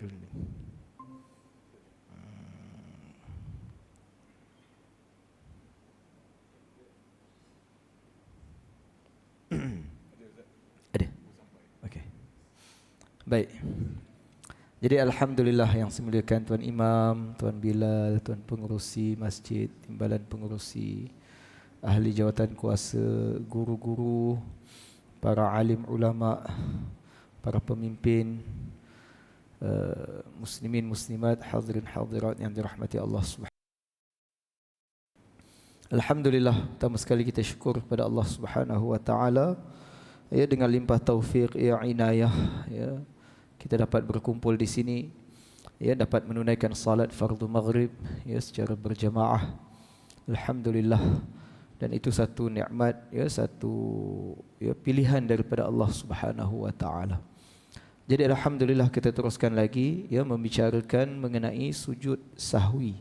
Ada. Okey. Baik. Jadi alhamdulillah yang saya muliakan Tuan Imam, Tuan Bilal, Tuan Pengerusi Masjid, Timbalan Pengerusi, ahli jawatan kuasa, guru-guru, para alim ulama, para pemimpin, muslimin muslimat, hadirin hadirat yang dirahmati Allah Subhanahu. Alhamdulillah, pertama sekali kita syukur kepada Allah Subhanahu wa taala ya, dengan limpah taufik ya, inayah ya, kita dapat berkumpul di sini ya, dapat menunaikan salat fardu maghrib ya secara berjamaah. Alhamdulillah, dan itu satu nikmat ya, satu ya, pilihan daripada Allah Subhanahu wa taala. Jadi alhamdulillah kita teruskan lagi ya, membicarakan mengenai sujud sahwi.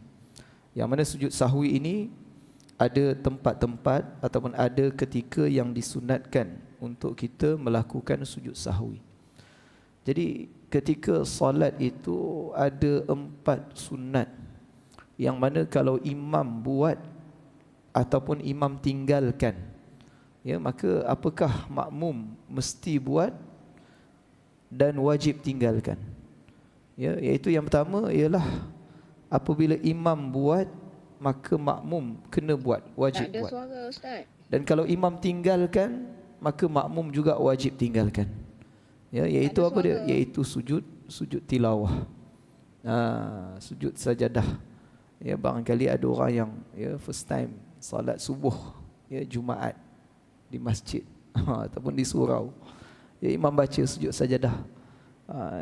Yang mana sujud sahwi ini ada tempat-tempat ataupun ada ketika yang disunatkan untuk kita melakukan sujud sahwi. Jadi ketika solat itu ada 4 sunat yang mana kalau imam buat ataupun imam tinggalkan ya, maka apakah makmum mesti buat dan wajib tinggalkan ya, iaitu yang pertama ialah apabila imam buat maka makmum kena buat, wajib buat. Tak ada suara, Ustaz. Dan kalau imam tinggalkan maka makmum juga wajib tinggalkan. Ya, iaitu apa dia? Iaitu sujud tilawah. Sujud sajadah. Ya, barangkali ada orang yang ya first time salat subuh ya Jumaat di masjid ataupun di surau. Ya, imam baca sujud sajadah.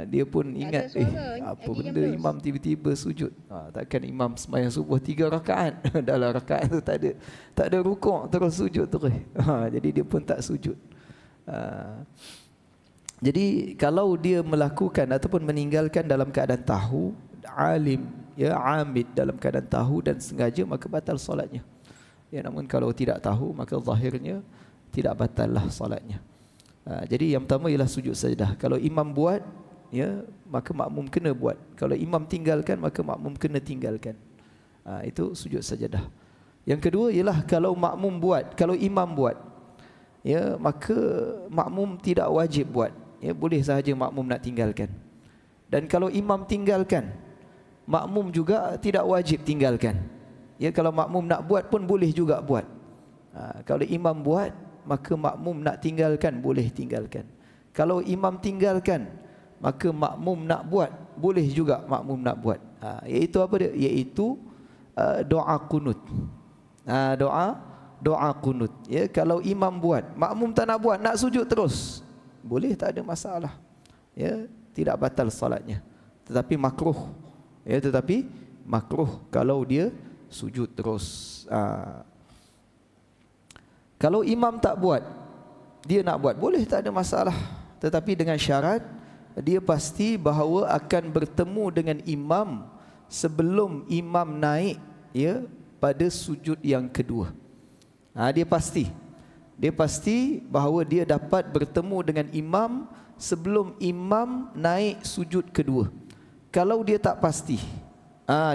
Dia pun ingat apa benda imam tiba-tiba sujud. Takkan imam sembahyang subuh 3 rakaat. Dalam rakaat tu tak ada rukuk terus sujud terus. Jadi dia pun tak sujud. Jadi kalau dia melakukan ataupun meninggalkan dalam keadaan tahu, alim ya, amid dalam keadaan tahu dan sengaja, maka batal solatnya. Ya, namun kalau tidak tahu maka zahirnya tidak batallah solatnya. Jadi yang pertama ialah sujud sajdah. Kalau imam buat ya, maka makmum kena buat. Kalau imam tinggalkan maka makmum kena tinggalkan. Itu sujud sajdah. Yang kedua ialah kalau makmum buat, kalau imam buat ya, maka makmum tidak wajib buat. Ya, boleh sahaja makmum nak tinggalkan. Dan kalau imam tinggalkan, makmum juga tidak wajib tinggalkan. Ya, kalau makmum nak buat pun boleh juga buat. Kalau imam buat, maka makmum nak tinggalkan boleh tinggalkan. Kalau imam tinggalkan, maka makmum nak buat boleh juga makmum nak buat. Iaitu apa dia? Iaitu doa kunut. Doa kunut. Ya, kalau imam buat, makmum tak nak buat, nak sujud terus, boleh, tak ada masalah. Ya, tidak batal salatnya. Tetapi makruh. Ya, tetapi makruh kalau dia sujud terus. Kalau imam tak buat, dia nak buat, boleh, tak ada masalah. Tetapi dengan syarat dia pasti bahawa akan bertemu dengan imam sebelum imam naik ya pada sujud yang kedua. Dia pasti bahawa dia dapat bertemu dengan imam sebelum imam naik sujud kedua. Kalau dia tak pasti,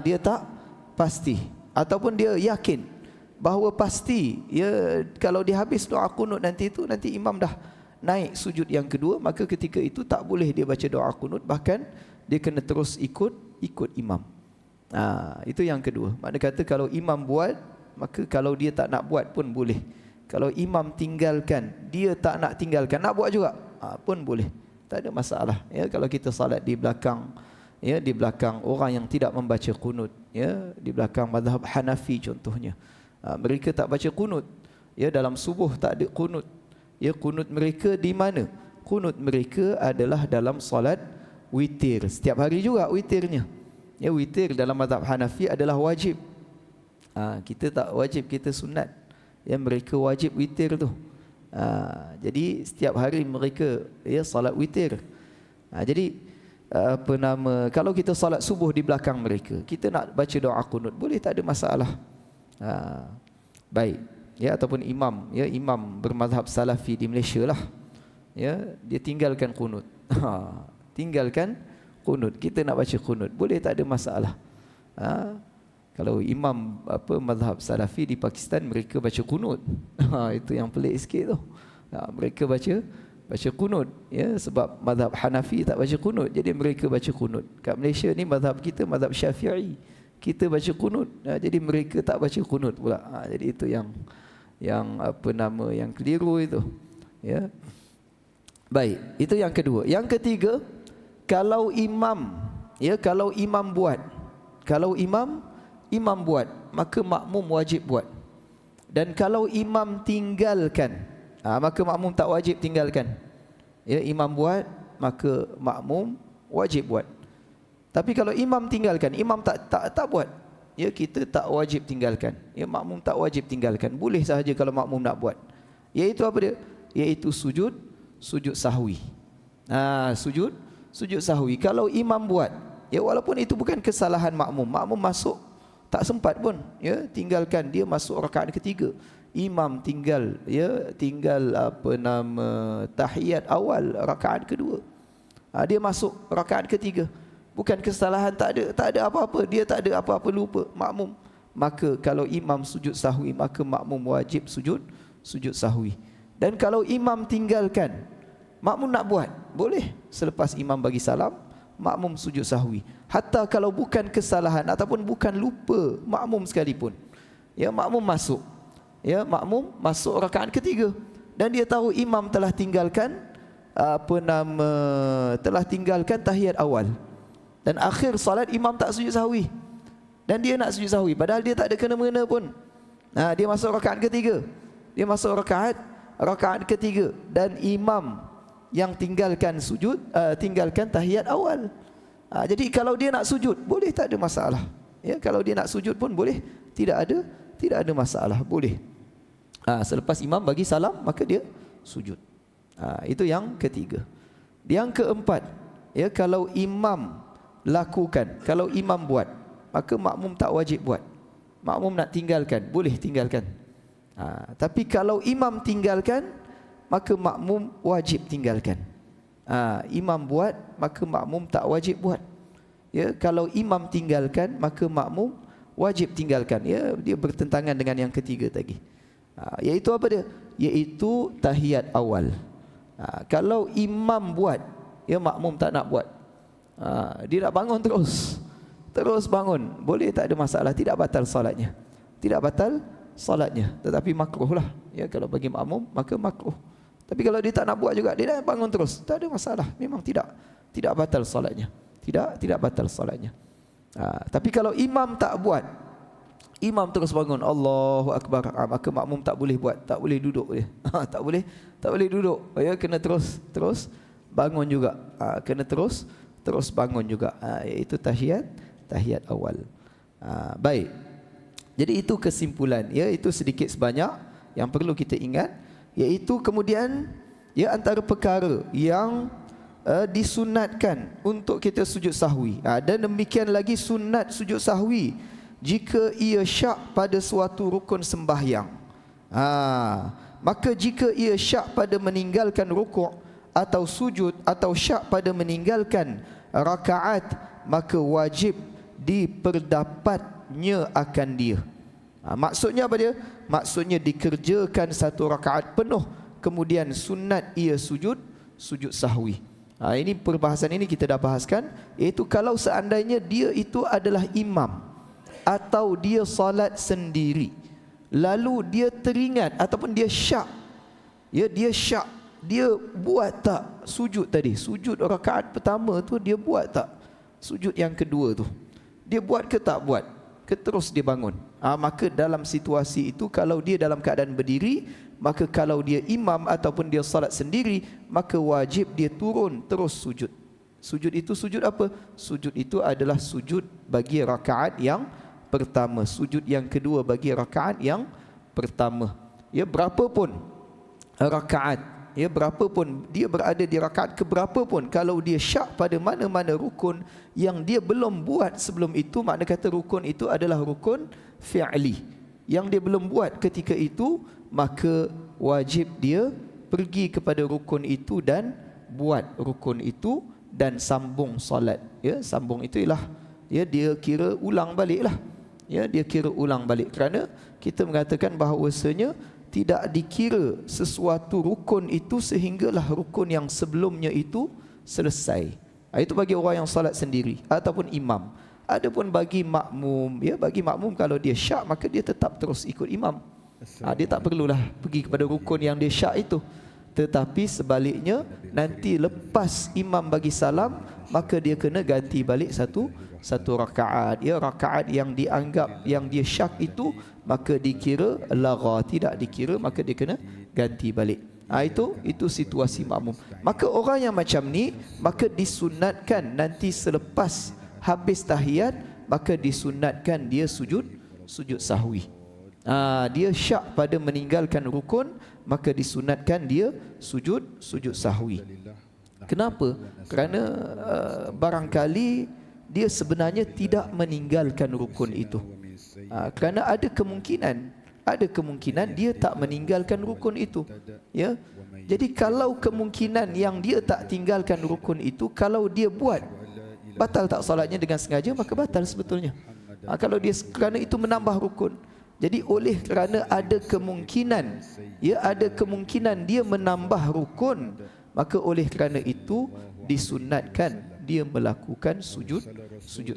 dia tak pasti ataupun dia yakin bahawa pasti ya, kalau dia habis doa kunut nanti imam dah naik sujud yang kedua, maka ketika itu tak boleh dia baca doa kunut, bahkan dia kena terus ikut imam. Itu yang kedua. Makna kata kalau imam buat, maka kalau dia tak nak buat pun boleh. Kalau imam tinggalkan, dia tak nak tinggalkan, nak buat juga pun boleh. Tak ada masalah. Ya, kalau kita salat di belakang, ya, di belakang orang yang tidak membaca kunut, ya, di belakang mazhab Hanafi contohnya. Mereka tak baca kunut. Ya, dalam subuh tak ada kunut. Ya, kunut mereka di mana? Kunut mereka adalah dalam salat witir. Setiap hari juga witirnya. Ya, witir dalam mazhab Hanafi adalah wajib. Kita tak wajib, kita sunat. Ya, mereka wajib witir tu. Jadi setiap hari mereka ya salat witir. Jadi kalau kita salat subuh di belakang mereka, kita nak baca doa kunut, boleh, tak ada masalah. Baik. Ya, ataupun imam, ya, imam bermazhab Salafi di Malaysia lah. Ya, dia tinggalkan kunut. Tinggalkan Qunut. Kita nak baca qunut, boleh, tak ada masalah. Kalau imam mazhab Salafi di Pakistan, mereka baca qunut. Itu yang pelik sikit tu. Mereka baca qunut, ya, sebab mazhab Hanafi tak baca qunut, jadi mereka baca qunut. Kat Malaysia ni mazhab kita mazhab Syafi'i, kita baca qunut, jadi mereka tak baca qunut pula. Jadi itu yang yang keliru itu, ya. Baik, itu yang kedua. Yang ketiga, kalau imam buat, imam buat, maka makmum wajib buat. Dan kalau imam tinggalkan, maka makmum tak wajib tinggalkan. Ya, imam buat, maka makmum wajib buat. Tapi kalau imam tinggalkan, imam tak buat, ya, kita tak wajib tinggalkan. Ya, makmum tak wajib tinggalkan. Boleh sahaja kalau makmum nak buat. Iaitu apa dia? Iaitu sujud sahwi. Sujud sahwi. Kalau imam buat, ya, walaupun itu bukan kesalahan makmum, makmum masuk tak sempat pun, ya, tinggalkan, dia masuk rakaat ketiga. Imam tinggal tahiyat awal rakaat kedua. Dia masuk rakaat ketiga. Bukan kesalahan, tak ada apa-apa, dia tak ada apa-apa, lupa makmum. Maka kalau imam sujud sahwi, maka makmum wajib sujud sahwi. Dan kalau imam tinggalkan, makmum nak buat, boleh. Selepas imam bagi salam, makmum sujud sahwi. Hatta kalau bukan kesalahan ataupun bukan lupa makmum sekalipun, ya, makmum masuk rakaat ketiga dan dia tahu imam telah tinggalkan tahiyat awal, dan akhir salat imam tak sujud sahwi dan dia nak sujud sahwi padahal dia tak ada kena-mengena pun. Dia masuk rakaat ketiga. Dia masuk rakaat ketiga dan imam yang tinggalkan tahiyat awal. Jadi kalau dia nak sujud, boleh, tak ada masalah. Ya, kalau dia nak sujud pun boleh, tidak ada masalah, boleh. Selepas imam bagi salam, maka dia sujud. Itu yang ketiga. Yang keempat, ya, kalau imam lakukan, kalau imam buat, maka makmum tak wajib buat. Makmum nak tinggalkan, boleh tinggalkan. Tapi kalau imam tinggalkan, maka makmum wajib tinggalkan. Imam buat, maka makmum tak wajib buat. Ya, kalau imam tinggalkan, maka makmum wajib tinggalkan. Ya, dia bertentangan dengan yang ketiga tadi. Iaitu apa dia? Iaitu tahiyat awal. Kalau imam buat, ya, makmum tak nak buat. Dia nak bangun terus bangun, boleh, tak ada masalah, tidak batal salatnya. Tetapi makruh lah. Ya, kalau bagi makmum, maka makruh. Tapi kalau dia tak nak buat juga, dia nak bangun terus, tak ada masalah. Memang tidak batal salatnya. Tidak batal salatnya. Tapi kalau imam tak buat, imam terus bangun, Allahu Akbar, maka makmum tak boleh buat, tak boleh duduk dia. tak boleh duduk. Ya, kena terus bangun juga. Kena terus bangun juga. Iaitu tahiyat awal. Baik. Jadi itu kesimpulan, ya, itu sedikit sebanyak yang perlu kita ingat. Iaitu kemudian, ya, antara perkara yang disunatkan untuk kita sujud sahwi, dan demikian lagi sunat sujud sahwi jika ia syak pada suatu rukun sembahyang. Maka jika ia syak pada meninggalkan rukuk atau sujud, atau syak pada meninggalkan rakaat, maka wajib diperdapatnya akan dia. Maksudnya apa dia? Maksudnya dikerjakan satu rakaat penuh, kemudian sunat ia sujud sahwi. Ini perbahasan ini kita dah bahaskan, iaitu kalau seandainya dia itu adalah imam atau dia solat sendiri, lalu dia teringat ataupun dia syak, ya, dia buat tak sujud tadi, sujud rakaat pertama tu dia buat tak, sujud yang kedua tu dia buat ke tak buat, ke terus dia bangun. Maka dalam situasi itu, kalau dia dalam keadaan berdiri, maka kalau dia imam ataupun dia salat sendiri, maka wajib dia turun terus sujud. Sujud itu sujud apa? Sujud itu adalah sujud bagi rakaat yang pertama, sujud yang kedua bagi rakaat yang pertama. Ya, berapapun rakaat, ya, berapapun dia berada di rakaat keberapa pun, kalau dia syak pada mana-mana rukun yang dia belum buat sebelum itu, makna kata rukun itu adalah rukun fi'li yang dia belum buat ketika itu, maka wajib dia pergi kepada rukun itu dan buat rukun itu dan sambung solat. Ya, sambung itu ialah ya dia kira ulang baliklah. Ya, dia kira ulang balik kerana kita mengatakan bahawasanya tidak dikira sesuatu rukun itu sehinggalah rukun yang sebelumnya itu selesai. Itu bagi orang yang salat sendiri ataupun imam. Adapun bagi makmum, ya bagi makmum kalau dia syak maka dia tetap terus ikut imam. Dia tak perlulah pergi kepada rukun yang dia syak itu. Tetapi sebaliknya nanti lepas imam bagi salam maka dia kena ganti balik satu rakaat. Ya, rakaat yang dianggap yang dia syak itu maka dikira lagha, tidak dikira maka dia kena ganti balik. Itu situasi makmum. Maka orang yang macam ni maka disunatkan nanti selepas habis tahiyat maka disunatkan dia sujud sahwi. Dia syak pada meninggalkan rukun maka disunatkan dia sujud sahwi. Kenapa? Kerana barangkali dia sebenarnya tidak meninggalkan rukun itu. Kerana ada kemungkinan dia tak meninggalkan rukun itu. Ya. Jadi kalau kemungkinan yang dia tak tinggalkan rukun itu, kalau dia buat, batal tak solatnya dengan sengaja, maka batal sebetulnya. Kalau dia kerana itu menambah rukun. Jadi oleh kerana ada kemungkinan dia menambah rukun, maka oleh kerana itu disunatkan dia melakukan sujud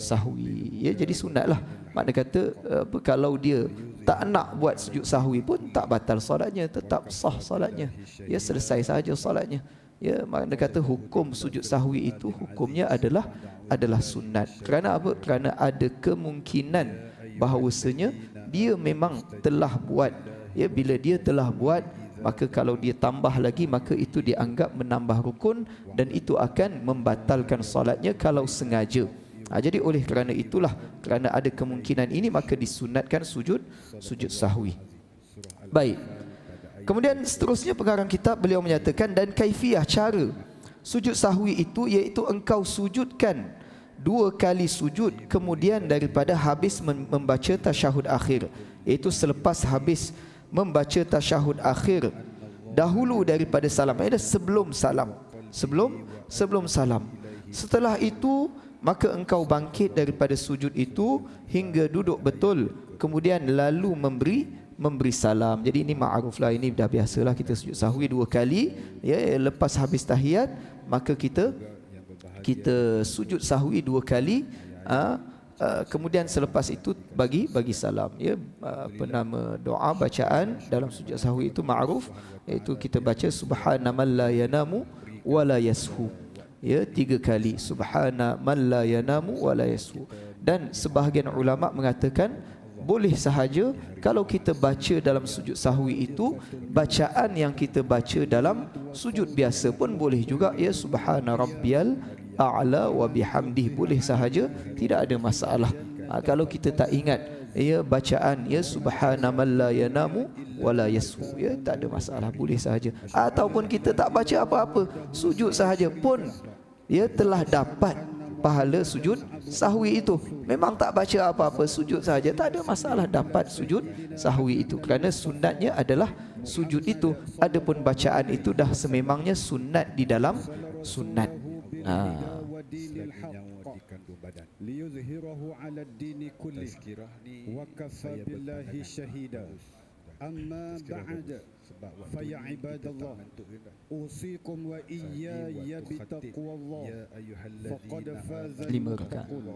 sahwi. Ya, jadi sunatlah. Makna kata kalau dia tak nak buat sujud sahwi pun tak batal solatnya, tetap sah solatnya. Ya, selesai sahaja solatnya. Ya, makna kata hukum sujud sahwi itu hukumnya adalah sunat. Kerana apa? Kerana ada kemungkinan bahawasanya dia memang telah buat. Ya, bila dia telah buat, maka kalau dia tambah lagi maka itu dianggap menambah rukun dan itu akan membatalkan solatnya kalau sengaja. Jadi oleh kerana itulah, kerana ada kemungkinan ini maka disunatkan sujud sahwi. Baik. Kemudian seterusnya pengarang kitab beliau menyatakan dan kaifiyah cara sujud sahwi itu iaitu engkau sujudkan 2 kali sujud kemudian daripada habis membaca tasyahud akhir, iaitu selepas habis membaca tasyahud akhir dahulu daripada salam, sebelum salam. Setelah itu maka engkau bangkit daripada sujud itu hingga duduk betul, kemudian lalu memberi salam. Jadi ini ma'ruflah, ini dah biasalah kita sujud sahwi 2 kali. Ya, lepas habis tahiyat maka kita sujud sahwi 2 kali. Kemudian selepas itu bagi salam. Ya, nama doa bacaan dalam sujud sahwi itu ma'ruf, iaitu kita baca subhana man la yanamu wa la yashu. Ya, 3 kali subhana man la yanamu wa la yashu. Dan sebahagian ulama mengatakan boleh sahaja kalau kita baca dalam sujud sahwi itu bacaan yang kita baca dalam sujud biasa pun boleh juga. Ya, subhana rabbiyal a'la wa bihamdih, boleh sahaja, tidak ada masalah. Kalau kita tak ingat ya bacaan ya subhana man la yanamu wa la yashu, ya tak ada masalah, boleh sahaja. Ataupun kita tak baca apa-apa, sujud sahaja pun ya telah dapat pahala sujud sahwi itu. Memang tak baca apa-apa, sujud sahaja, tak ada masalah, dapat sujud sahwi itu. Kerana sunatnya adalah sujud itu. Adapun bacaan itu dah sememangnya sunat di dalam sunat. liyuzhirahu 'ala ad-din kullih wa kafa billahi shahida. Amma ba'da fa ya ibadallah usikum wa iyaya bitaqwallah faqad faza al-muttaqun.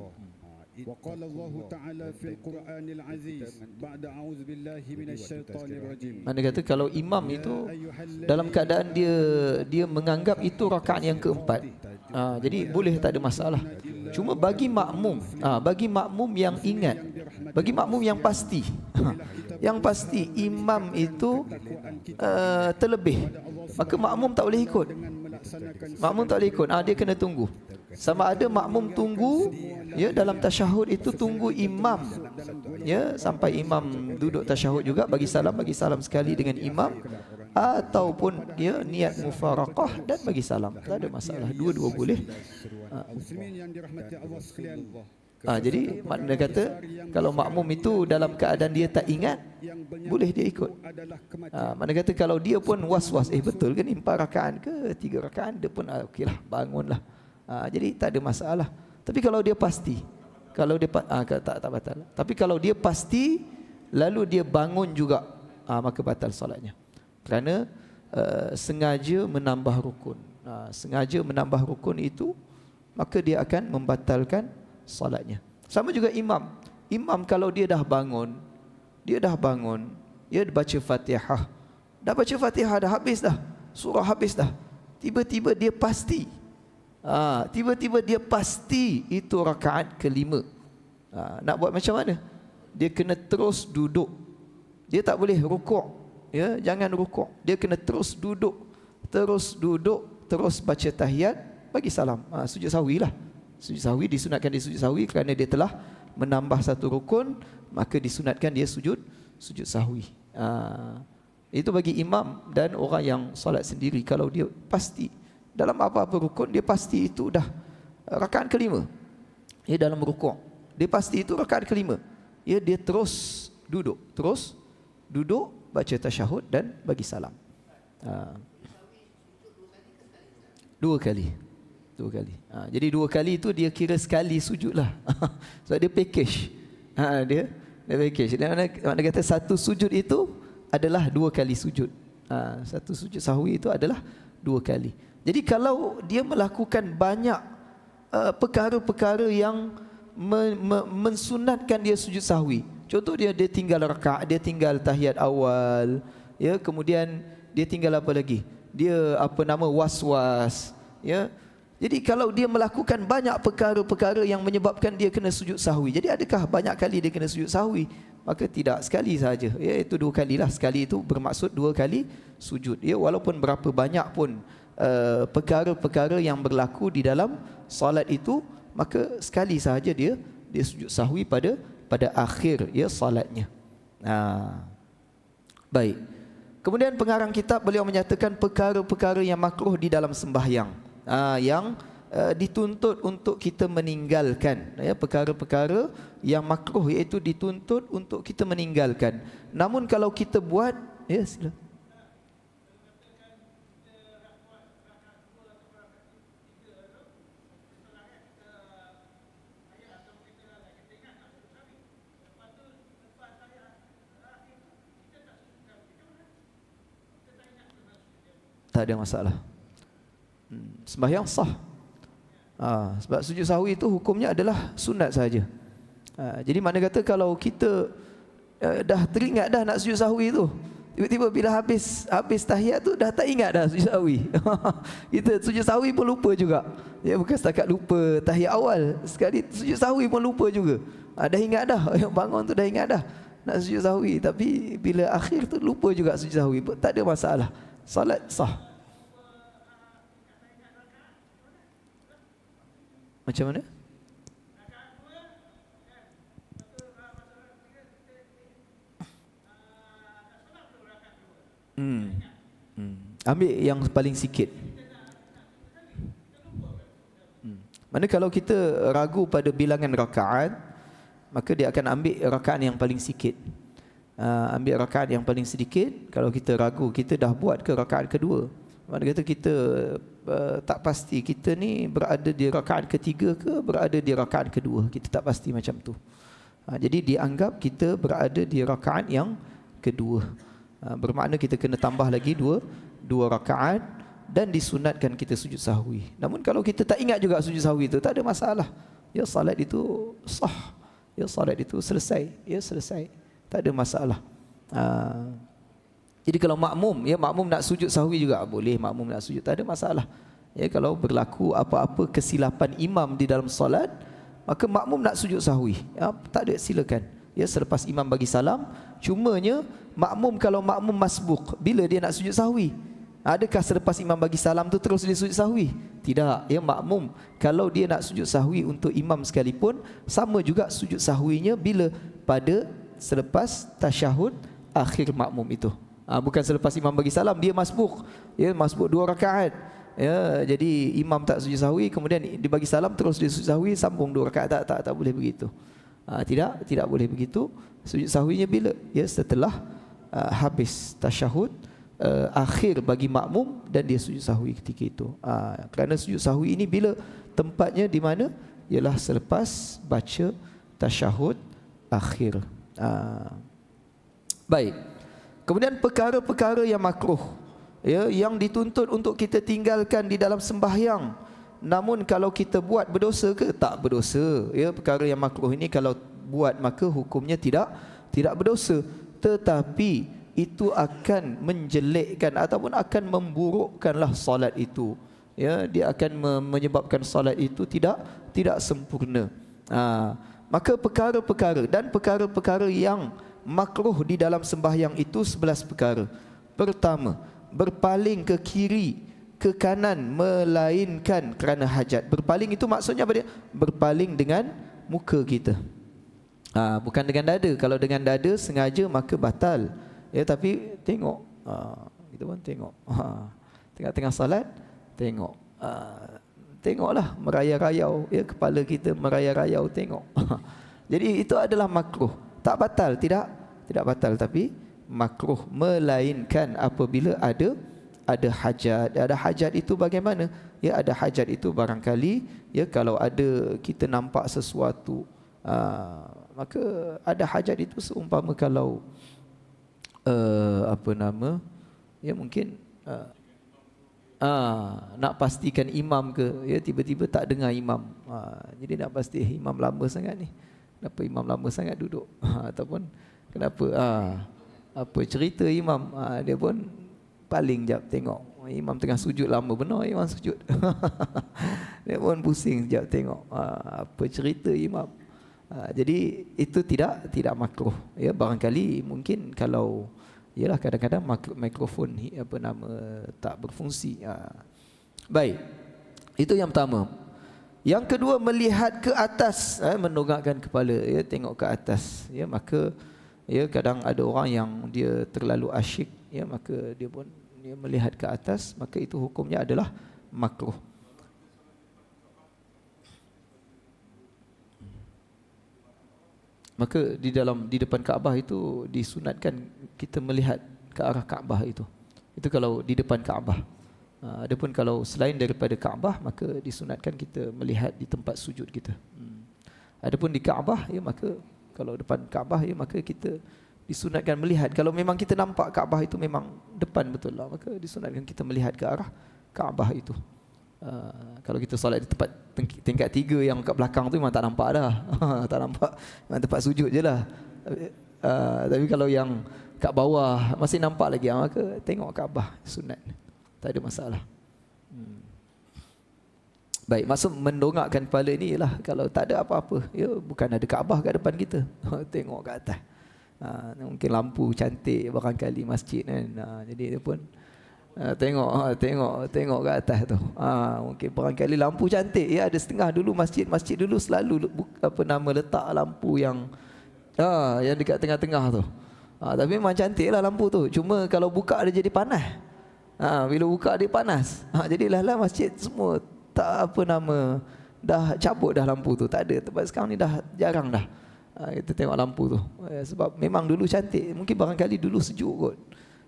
وقال الله تعالى في القرآن العزيز بعد أعوذ بالله من الشيطان الرجيم. Mana kata kalau imam itu dalam keadaan dia menganggap itu rakaat yang keempat, jadi boleh, tak ada masalah. Cuma bagi makmum yang ingat, bagi makmum yang pasti imam itu terlebih, maka makmum tak boleh ikut. Dia kena tunggu. Sama ada makmum tunggu ya dalam tasyahud itu, tunggu imam ya sampai imam duduk tasyahud juga, bagi salam sekali dengan imam, ataupun dia niat mufaraqah dan bagi salam, tak ada masalah, dua-dua boleh. Jadi makna kata kalau makmum itu dalam keadaan dia tak ingat, boleh dia ikut. Makna kata kalau dia pun was-was, betul ke ni 4 rakaat ke 3 rakaat, dia pun okeylah, bangunlah. Jadi tak ada masalah. Tapi kalau dia pasti, kalau dia tak batal. Tapi kalau dia pasti lalu dia bangun juga, maka batal solatnya. Kerana sengaja menambah rukun. Sengaja menambah rukun itu, maka dia akan membatalkan solatnya. Sama juga imam. Imam kalau dia dah bangun, dia baca Fatihah. Dah baca Fatihah, dah habis dah. Surah habis dah. Tiba-tiba dia pasti. Tiba-tiba dia pasti itu rakaat kelima. Nak buat macam mana? Dia kena terus duduk. Dia tak boleh rukuk. Ya, jangan rukuk. Dia kena terus duduk. Terus baca tahiyat, bagi salam. Sujud sahwi lah. Sujud sahwi disunatkan dia sujud sahwi kerana dia telah menambah satu rukun, maka disunatkan dia sujud sahwi. Itu bagi imam dan orang yang solat sendiri. Kalau dia pasti dalam apa-apa rukun, dia pasti itu dah rakaat kelima. Ya, dalam rukuk dia pasti itu rakaat kelima. Ya, dia terus duduk, baca tasyahud dan bagi salam. Dua kali. Jadi 2 kali itu dia kira sekali sujud lah. Sebab dia package. Dia package. Mana kata satu sujud itu adalah 2 kali sujud. Satu sujud sahwi itu adalah 2 kali. Jadi kalau dia melakukan banyak perkara-perkara yang mensunatkan dia sujud sahwi. Contoh dia tinggal rakaat, dia tinggal tahiyat awal, ya, kemudian dia tinggal apa lagi? Dia was-was, ya. Jadi kalau dia melakukan banyak perkara-perkara yang menyebabkan dia kena sujud sahwi. Jadi adakah banyak kali dia kena sujud sahwi? Maka tidak, sekali saja. Ya, itu 2 kali lah. Sekali itu bermaksud 2 kali sujud. Ya, walaupun berapa banyak pun perkara-perkara yang berlaku di dalam salat itu, maka sekali sahaja dia sujud sahwi pada akhir, ya, salatnya. Baik. Kemudian pengarang kitab beliau menyatakan perkara-perkara yang makruh di dalam sembahyang, yang dituntut untuk kita meninggalkan, ya, perkara-perkara yang makruh iaitu dituntut untuk kita meninggalkan. Namun kalau kita buat, ya, sila. Tak ada masalah. Sembahyang sah. Sebab sujud sahwi itu hukumnya adalah sunat saja. Jadi mana kata kalau kita dah teringat dah nak sujud sahwi tu, tiba-tiba bila habis tahiyat tu dah tak ingat dah sujud sahwi. Kita sujud sahwi pun lupa juga. Ya, bukan setakat lupa tahiyat awal, sekali sujud sahwi pun lupa juga. Dah ingat dah, bangun tu dah ingat dah nak sujud sahwi, tapi bila akhir tu lupa juga sujud sahwi. Tak ada masalah. Salat sah. Macam mana? Ambil yang paling sikit. Mana kalau kita ragu pada bilangan rakaat, maka dia akan ambil rakaat yang paling sikit. Ambil rakaat yang paling sedikit. Kalau kita ragu, kita dah buat ke rakaat kedua, mana kata kita tak pasti kita ni berada di rakaat ketiga ke berada di rakaat kedua, kita tak pasti macam tu. Jadi dianggap kita berada di rakaat yang kedua. Bermakna kita kena tambah lagi dua rakaat dan disunatkan kita sujud sahwi. Namun kalau kita tak ingat juga sujud sahwi itu, tak ada masalah. Ya, salat itu sah. Ya, salat itu selesai. Ya, selesai. Tak ada masalah. Jadi kalau makmum, ya, makmum nak sujud sahwi juga boleh, makmum nak sujud, tak ada masalah. Ya, kalau berlaku apa-apa kesilapan imam di dalam solat, maka makmum nak sujud sahwi, ya, tak ada, silakan. Ya, selepas imam bagi salam. Cumanya makmum, kalau makmum masbuk, bila dia nak sujud sahwi? Adakah selepas imam bagi salam tu terus dia sujud sahwi? Tidak. Ya, makmum kalau dia nak sujud sahwi untuk imam sekalipun, sama juga sujud sahwinya bila pada selepas tasyahud akhir makmum itu. Bukan selepas imam bagi salam dia masbuk. Ya, masbuk 2 rakaat. Ya, jadi imam tak sujud sahwi, kemudian dia bagi salam terus dia sujud sahwi, sambung 2 rakaat. Tak boleh begitu. Tidak boleh begitu. Sujud sahwinya bila? Ya, setelah habis tasyahud akhir bagi makmum dan dia sujud sahwi ketika itu. Kerana sujud sahwi ini bila tempatnya di mana? Ialah selepas baca tasyahud akhir. Baik. Kemudian perkara-perkara yang makruh, ya, yang dituntut untuk kita tinggalkan di dalam sembahyang. Namun kalau kita buat berdosa ke? Tak berdosa. Ya, perkara yang makruh ini kalau buat maka hukumnya tidak berdosa. Tetapi itu akan menjelekkan ataupun akan memburukkanlah solat itu. Ya, dia akan menyebabkan solat itu tidak sempurna. Maka perkara-perkara yang makruh di dalam sembahyang itu 11 perkara. Pertama, berpaling ke kiri, ke kanan melainkan kerana hajat. Berpaling itu maksudnya apa dia? Berpaling dengan muka kita. Bukan dengan dada. Kalau dengan dada sengaja maka batal. Ya, tapi tengok. Kita pun tengok. Tengah-tengah salat tengok. Tengoklah merayau-rayau, ya, kepala kita merayau-rayau, tengok. Jadi itu adalah makruh. Tak batal, tidak batal, tapi makruh, melainkan apabila ada hajat. Ada hajat itu bagaimana? Ya, ada hajat itu barangkali, ya, kalau ada kita nampak sesuatu, maka ada hajat itu seumpama kalau ya mungkin nak pastikan imam ke, ya, tiba-tiba tak dengar imam. Jadi nak pasti imam lama sangat ni. Kenapa imam lama sangat duduk? Ataupun kenapa apa cerita imam? Dia pun paling jap tengok. Imam tengah sujud lama benar imam sujud. Dia pun pusing jap tengok. Apa cerita imam? Jadi itu tidak makruh. Ya, barangkali mungkin kalau ialah kadang-kadang mikrofon tak berfungsi. Baik. Itu yang pertama. Yang kedua, melihat ke atas, mendongakkan kepala, ya, tengok ke atas. Ya, maka ya kadang ada orang yang dia terlalu asyik, ya, maka dia pun melihat ke atas, maka itu hukumnya adalah makruh. Maka di depan Kaabah itu disunatkan kita melihat ke arah Kaabah itu. Itu kalau di depan Kaabah. Adapun kalau selain daripada Kaabah, maka disunatkan kita melihat di tempat sujud kita. Adapun di Kaabah, ya, maka kalau depan Kaabah, ya, maka kita disunatkan melihat. Kalau memang kita nampak Kaabah itu memang depan betul lah, maka disunatkan kita melihat ke arah Kaabah itu. Kalau kita solat di tempat tingkat 3 yang kat belakang tu memang tak nampak dah. Tak nampak, memang tempat sujud je lah. Tapi kalau yang kat bawah masih nampak lagi, maka tengok Kaabah, sunat. Tak ada masalah. Baik, maksud mendongakkan kepala ni ialah kalau tak ada apa-apa, ya, bukan ada Kaabah kat depan kita. Tengok kat atas. Mungkin lampu cantik barangkali masjid kan. Jadi dia pun tengok kat atas tu. Mungkin barangkali lampu cantik, ya, ada setengah dulu masjid dulu selalu letak lampu yang dekat tengah-tengah tu. Tapi memang cantiklah lampu tu. Cuma kalau buka dia jadi panas. Bila buka dia panas. Jadilah masjid semua tak dah cabut dah lampu tu. Tak ada. Tempat sekarang ni dah jarang dah kita tengok lampu tu. Sebab memang dulu cantik. Mungkin barangkali dulu sejuk kot.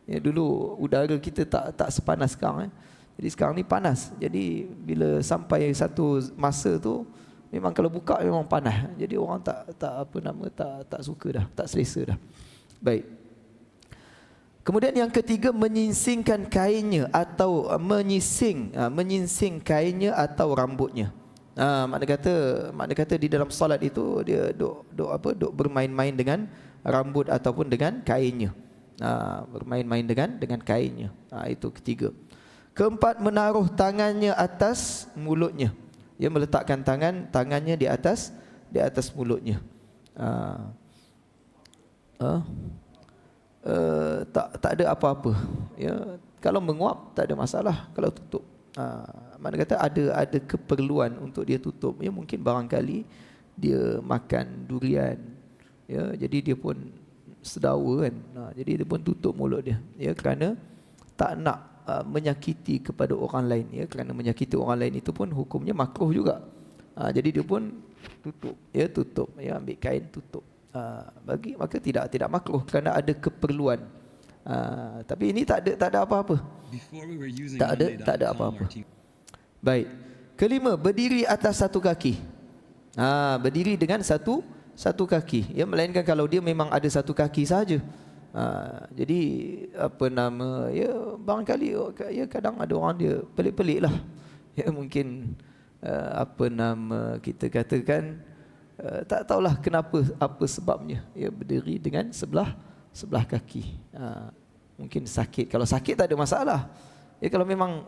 Ya, dulu udara kita tak sepanas sekarang. Jadi sekarang ni panas. Jadi bila sampai satu masa tu memang kalau buka memang panas. Jadi orang tak suka dah, tak selesa dah. Baik. Kemudian yang ketiga, menyingsingkan kainnya atau menyingsing kainnya atau rambutnya. Makna kata di dalam solat itu dia duk bermain-main dengan rambut ataupun dengan kainnya. Bermain-main dengan kainnya. Itu ketiga. Keempat, menaruh tangannya atas mulutnya. Dia meletakkan tangannya di atas mulutnya. Tak ada apa-apa, ya, kalau menguap tak ada masalah, kalau tutup mana kata ada keperluan untuk dia tutup, ya, mungkin barangkali dia makan durian, ya, jadi dia pun sedawa kan, jadi dia pun tutup mulut dia, ya, kerana tak nak menyakiti kepada orang lain, ya, kerana menyakiti orang lain itu pun hukumnya makruh juga. Jadi dia pun tutup, ya, ambil kain tutup. Maka tidak makruh kerana ada keperluan. Tapi ini tak ada apa-apa. Tak ada apa-apa. Baik. Kelima, berdiri atas satu kaki. Berdiri dengan satu kaki. Ya, melainkan kalau dia memang ada satu kaki saja. Jadi ya barangkali ya kadang ada orang dia pelik-pelik lah. Ya mungkin kita katakan tak tahulah kenapa, apa sebabnya ya berdiri dengan sebelah kaki. Mungkin sakit. Kalau sakit tak ada masalah. Ya kalau memang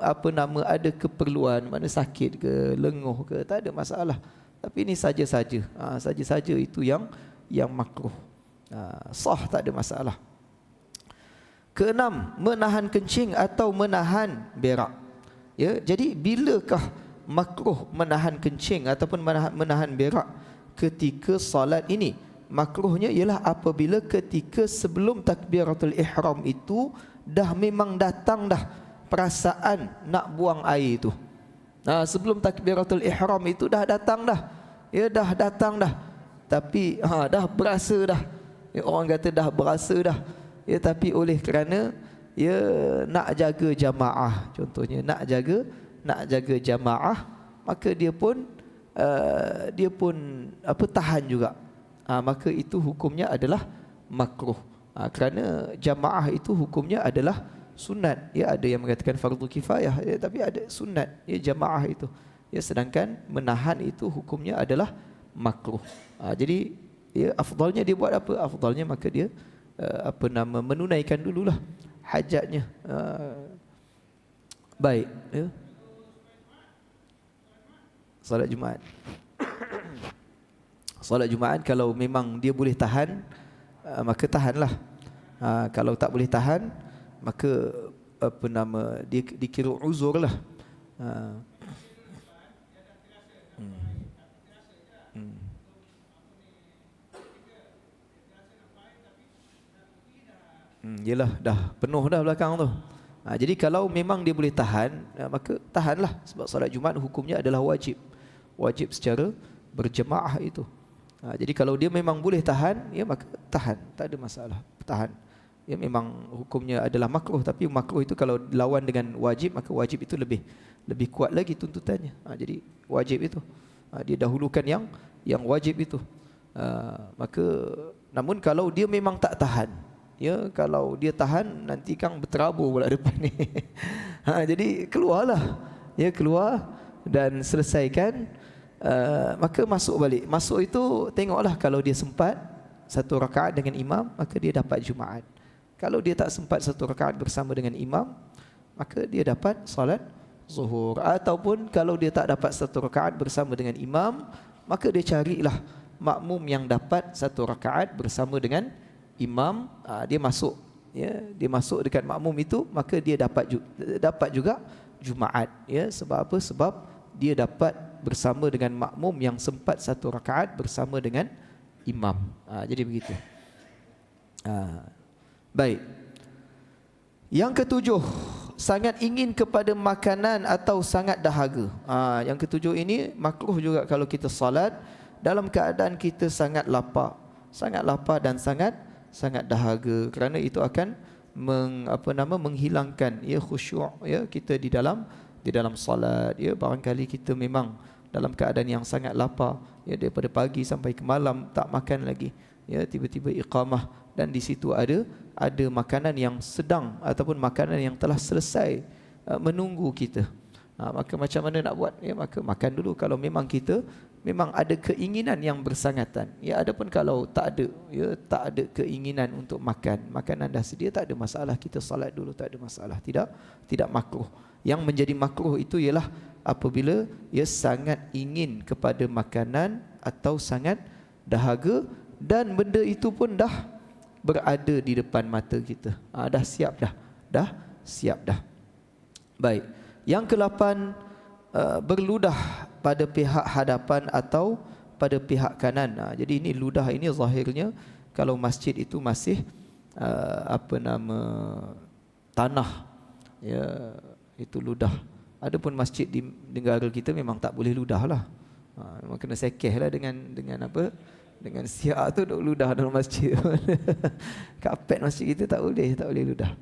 ada keperluan, mana sakit ke, lenguh ke, tak ada masalah. Tapi ini saja-saja. Saja-saja itu yang makruh. Sah, tak ada masalah. Keenam, menahan kencing atau menahan berak. Ya, jadi bilakah makruh menahan kencing ataupun menahan berak ketika solat ini? Makruhnya ialah apabila ketika sebelum takbiratul ihram itu memang datang perasaan nak buang air itu. Sebelum takbiratul ihram itu datang. Ya datang. Tapi dah berasa dah. Ya, orang kata dah berasa dah. Ya, tapi oleh kerana ya nak jaga jamaah, contohnya nak jaga jamaah, maka dia pun tahan juga. Maka itu hukumnya adalah makruh. Kerana jamaah itu hukumnya adalah sunat. Ya, ada yang mengatakan fardu kifayah, ya, tapi ada sunat ya jamaah itu. Ya, sedangkan menahan itu hukumnya adalah makruh. Jadi ya afdalnya dia buat apa? Afdalnya maka dia menunaikan dululah hajatnya. Baik, ya. Solat Jumaat. Solat Jumaat kalau memang dia boleh tahan, maka tahanlah. Kalau tak boleh tahan, maka dia dikira uzurlah. Yelah, dah penuh dah belakang tu. Jadi kalau memang dia boleh tahan, maka tahanlah. Sebab solat Jumaat hukumnya adalah wajib. Wajib secara berjemaah itu. Jadi kalau dia memang boleh tahan, ya maka tahan, tak ada masalah, tahan. Ya memang hukumnya adalah makruh, tapi makruh itu kalau lawan dengan wajib, maka wajib itu lebih kuat lagi tuntutannya. Jadi wajib itu dia dahulukan yang wajib itu. Maka namun kalau dia memang tak tahan, ya kalau dia tahan nanti kan berterabur pula depan ni. Jadi keluarlah, ya keluar dan selesaikan. Maka masuk balik. Masuk itu tengoklah, kalau dia sempat satu rakaat dengan imam, maka dia dapat Jumaat. Kalau dia tak sempat satu rakaat bersama dengan imam, maka dia dapat salat zuhur. Ataupun kalau dia tak dapat satu rakaat bersama dengan imam, maka dia carilah makmum yang dapat satu rakaat bersama dengan imam. Dia masuk, ya, dia masuk dekat makmum itu, maka dia dapat juga Jumaat. Ya, sebab apa? Sebab dia dapat bersama dengan makmum yang sempat satu rakaat bersama dengan imam. Jadi begitu. Baik. Yang ketujuh, sangat ingin kepada makanan atau sangat dahaga. Yang ketujuh ini makruh juga kalau kita salat dalam keadaan kita sangat lapar dan sangat dahaga, kerana itu akan menghilangkan ya khusyuk ya kita di dalam salat. Ya, barangkali kita memang dalam keadaan yang sangat lapar, ya, daripada pagi sampai ke malam tak makan lagi, ya, tiba-tiba iqamah dan di situ ada makanan yang sedang ataupun makanan yang telah selesai menunggu kita. Maka macam mana nak buat? Ya, maka makan dulu kalau memang kita memang ada keinginan yang bersangatan. Ya, adapun kalau tak ada keinginan untuk makan, makanan dah sedia, tak ada masalah, kita salat dulu, tak ada masalah, tidak makruh. Yang menjadi makruh itu ialah apabila ia sangat ingin kepada makanan atau sangat dahaga dan benda itu pun dah berada di depan mata kita. Dah siap dah. Baik. Yang ke-8, berludah pada pihak hadapan atau pada pihak kanan. Jadi ini ludah ini zahirnya kalau masjid itu masih tanah, ya, itu ludah. Adapun masjid di negara kita memang tak boleh ludah lah. Memang kena sekeh lah dengan Dengan siap tu duk ludah dalam masjid. Kapet masjid kita tak boleh ludah.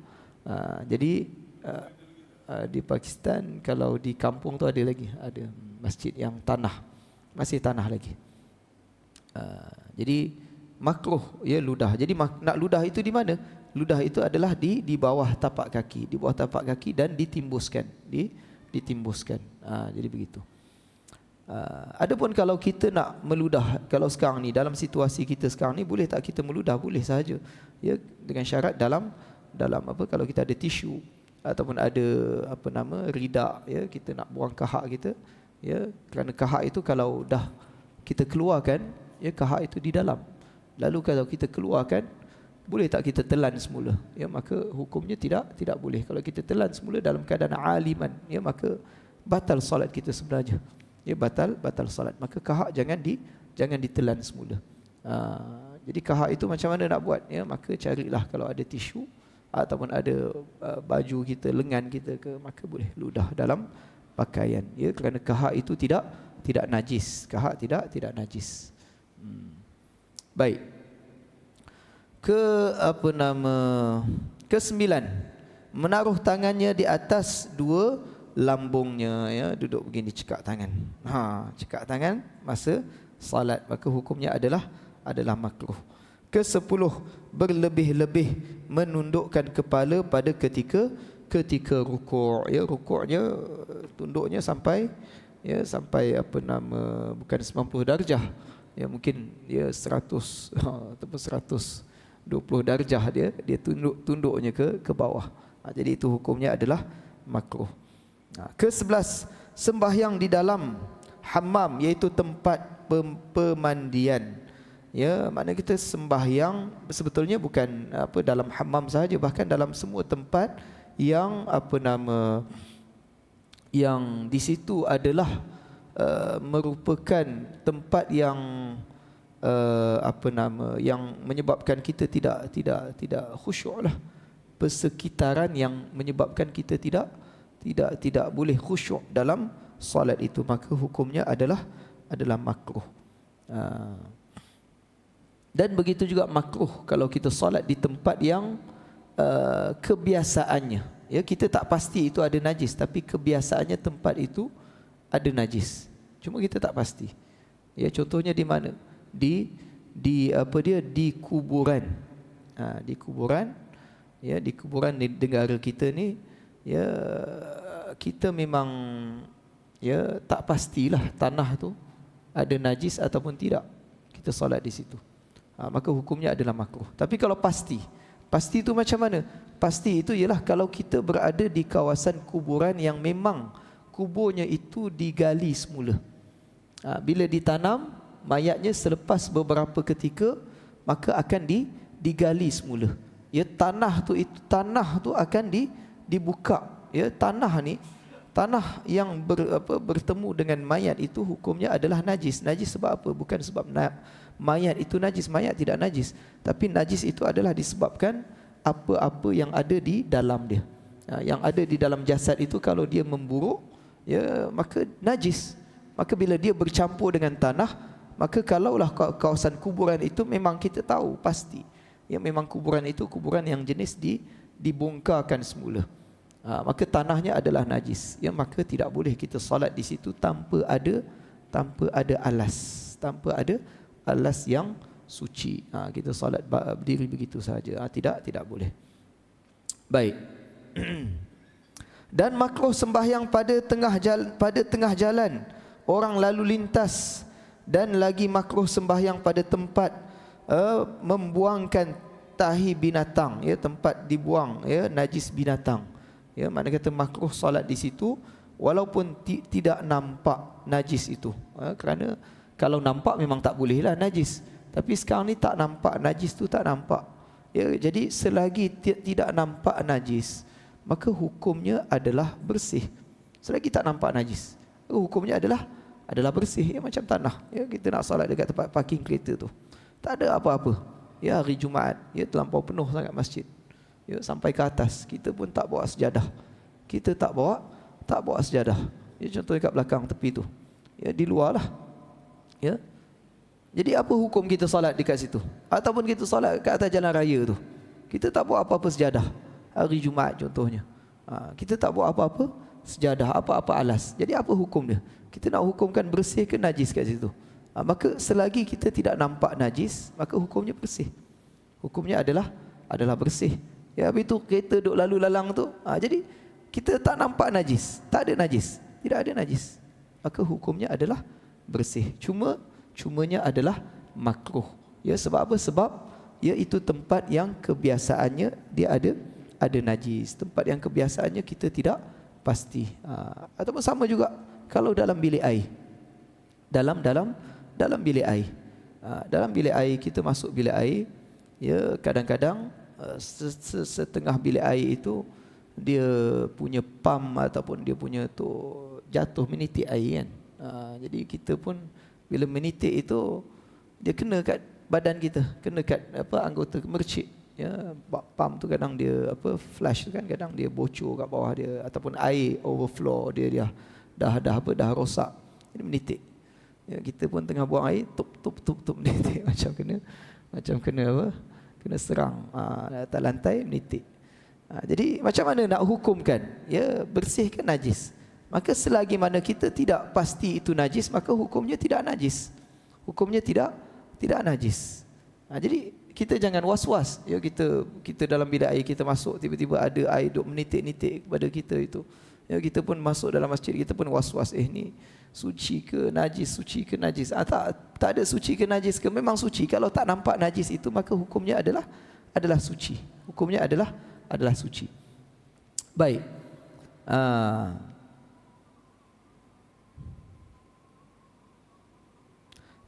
Jadi di Pakistan kalau di kampung tu ada lagi, ada masjid yang tanah, masih tanah lagi. Jadi makruh ya ludah. Jadi nak ludah itu di mana? Ludah itu adalah di bawah tapak kaki, di bawah tapak kaki dan ditimbuskan, ditimbuskan. Jadi begitu. Adapun kalau kita nak meludah, kalau sekarang ni dalam situasi kita sekarang ni, boleh tak kita meludah? Boleh sahaja. Ya, dengan syarat dalam apa, kalau kita ada tisu ataupun ada apa nama ridak, ya, kita nak buang kahak kita, ya, kerana kahak itu kalau dah kita keluarkan, ya, kahak itu di dalam. Lalu kalau kita keluarkan, boleh tak kita telan semula? Ya, maka hukumnya tidak boleh. Kalau kita telan semula dalam keadaan aliman, ya, maka batal solat kita sebenarnya. Ya, batal solat. Maka kahak jangan ditelan semula. Jadi kahak itu macam mana nak buat? Ya, maka carilah kalau ada tisu ataupun ada baju kita, lengan kita ke, maka boleh ludah dalam pakaian. Ya, kerana kahak itu tidak najis. Kahak tidak najis. Baik. Ke-9, menaruh tangannya di atas dua lambungnya, ya, duduk begini cekak tangan. Cekak tangan masa salat, maka hukumnya adalah makruh. Ke-10, berlebih-lebih menundukkan kepala pada ketika rukuk. Ya, rukuknya tunduknya sampai bukan 90 darjah. Ya, mungkin dia 100 ataupun 120 darjah dia tunduknya ke bawah. Jadi itu hukumnya adalah makruh. Ke-11, sembahyang di dalam hammam, iaitu tempat pemandian. Ya, maknanya kita sembahyang sebetulnya bukan dalam hammam sahaja, bahkan dalam semua tempat yang yang di situ adalah merupakan tempat yang yang menyebabkan kita tidak khusyuk lah. Persekitaran yang menyebabkan kita tidak boleh khusyuk dalam solat itu, maka hukumnya adalah makruh. Dan begitu juga makruh kalau kita solat di tempat yang kebiasaannya, ya, kita tak pasti itu ada najis, tapi kebiasaannya tempat itu ada najis, cuma kita tak pasti. Ya, contohnya di mana? Di kuburan. Di kuburan, ya, di kuburan di negara kita ni, ya, kita memang, ya, tak pastilah tanah tu ada najis ataupun tidak. Kita solat di situ, maka hukumnya adalah makruh. Tapi kalau pasti itu macam mana? Pasti itu ialah kalau kita berada di kawasan kuburan yang memang kuburnya itu digali semula. Bila ditanam mayatnya, selepas beberapa ketika maka akan digali semula. Ya, tanah tu akan dibuka. Ya, tanah yang bertemu dengan mayat itu hukumnya adalah najis. Najis sebab apa? Bukan sebab mayat itu najis. Mayat tidak najis, tapi najis itu adalah disebabkan apa-apa yang ada di dalam dia. Yang ada di dalam jasad itu kalau dia memburuk, ya, maka najis. Maka bila dia bercampur dengan tanah, maka kalaulah kawasan kuburan itu memang kita tahu pasti, ya, memang kuburan itu kuburan yang jenis dibongkarkan semula, maka tanahnya adalah najis. Ya, maka tidak boleh kita solat di situ tanpa ada alas, tanpa ada alas yang suci. Kita solat berdiri begitu saja, tidak boleh. Baik. Dan makruh sembahyang pada tengah jalan orang lalu lintas, dan lagi makruh sembahyang pada tempat membuangkan tahi binatang, ya, tempat dibuang, ya, najis binatang. Ya, makna kata makruh solat di situ walaupun tidak nampak najis itu. Kerana kalau nampak memang tak bolehlah najis, tapi sekarang ni tak nampak najis tu, tak nampak. Ya, jadi selagi tidak nampak najis, maka hukumnya adalah bersih. Selagi tak nampak najis, hukumnya adalah bersih. Ya, macam tanah, ya, kita nak solat dekat tempat parking kereta tu, tak ada apa-apa. Ya, hari Jumaat, ya, terlampau penuh sangat masjid, ya, sampai ke atas, kita pun tak bawa sejadah. Kita tak bawa sejadah. Ya, contohnya kat belakang tepi tu, ya, di luar lah. Ya, Jadi apa hukum kita solat dekat situ? Ataupun kita solat kat atas jalan raya tu, kita tak buat apa-apa sejadah. Hari Jumaat contohnya, kita tak buat apa-apa sejadah, apa-apa alas. Jadi apa hukum dia? Kita nak hukumkan bersih ke najis kat situ? Maka selagi kita tidak nampak najis, maka hukumnya bersih. Hukumnya adalah bersih. Ya, habis tu kereta duk lalu lalang tu, jadi kita tak nampak najis, tak ada najis, tidak ada najis, maka hukumnya adalah bersih. Cumanya adalah makruh. Ya, sebab apa? Sebab ya itu tempat yang kebiasaannya dia ada najis, tempat yang kebiasaannya kita tidak pasti. Ataupun sama juga kalau dalam bilik air. Dalam bilik air. Dalam bilik air, kita masuk bilik air, ya, kadang-kadang setengah bilik air itu dia punya pump ataupun dia punya tu jatuh menitik air kan. Jadi kita pun bila menitik itu dia kena kat badan kita, kena kat anggota mercik. Ya, pump tu kadang dia flash tu kan, kadang dia bocor kat bawah dia ataupun air overflow dia dah rosak. Jadi menitik. Ya, kita pun tengah buang air tup menitik macam kena kena serang atas lantai menitik. Jadi macam mana nak hukumkan? Ya, bersih ke najis? Maka selagi mana kita tidak pasti itu najis, maka hukumnya tidak najis. Hukumnya tidak najis. Jadi kita jangan was-was. Ya, kita dalam bilik air kita masuk, tiba-tiba ada air duk menitik-nitik kepada kita itu. Ya, kita pun masuk dalam masjid, kita pun was-was, ni suci ke najis, suci ke najis. Tak ada suci ke najis ke, memang suci. Kalau tak nampak najis itu, maka hukumnya adalah suci. Hukumnya adalah suci. Baik.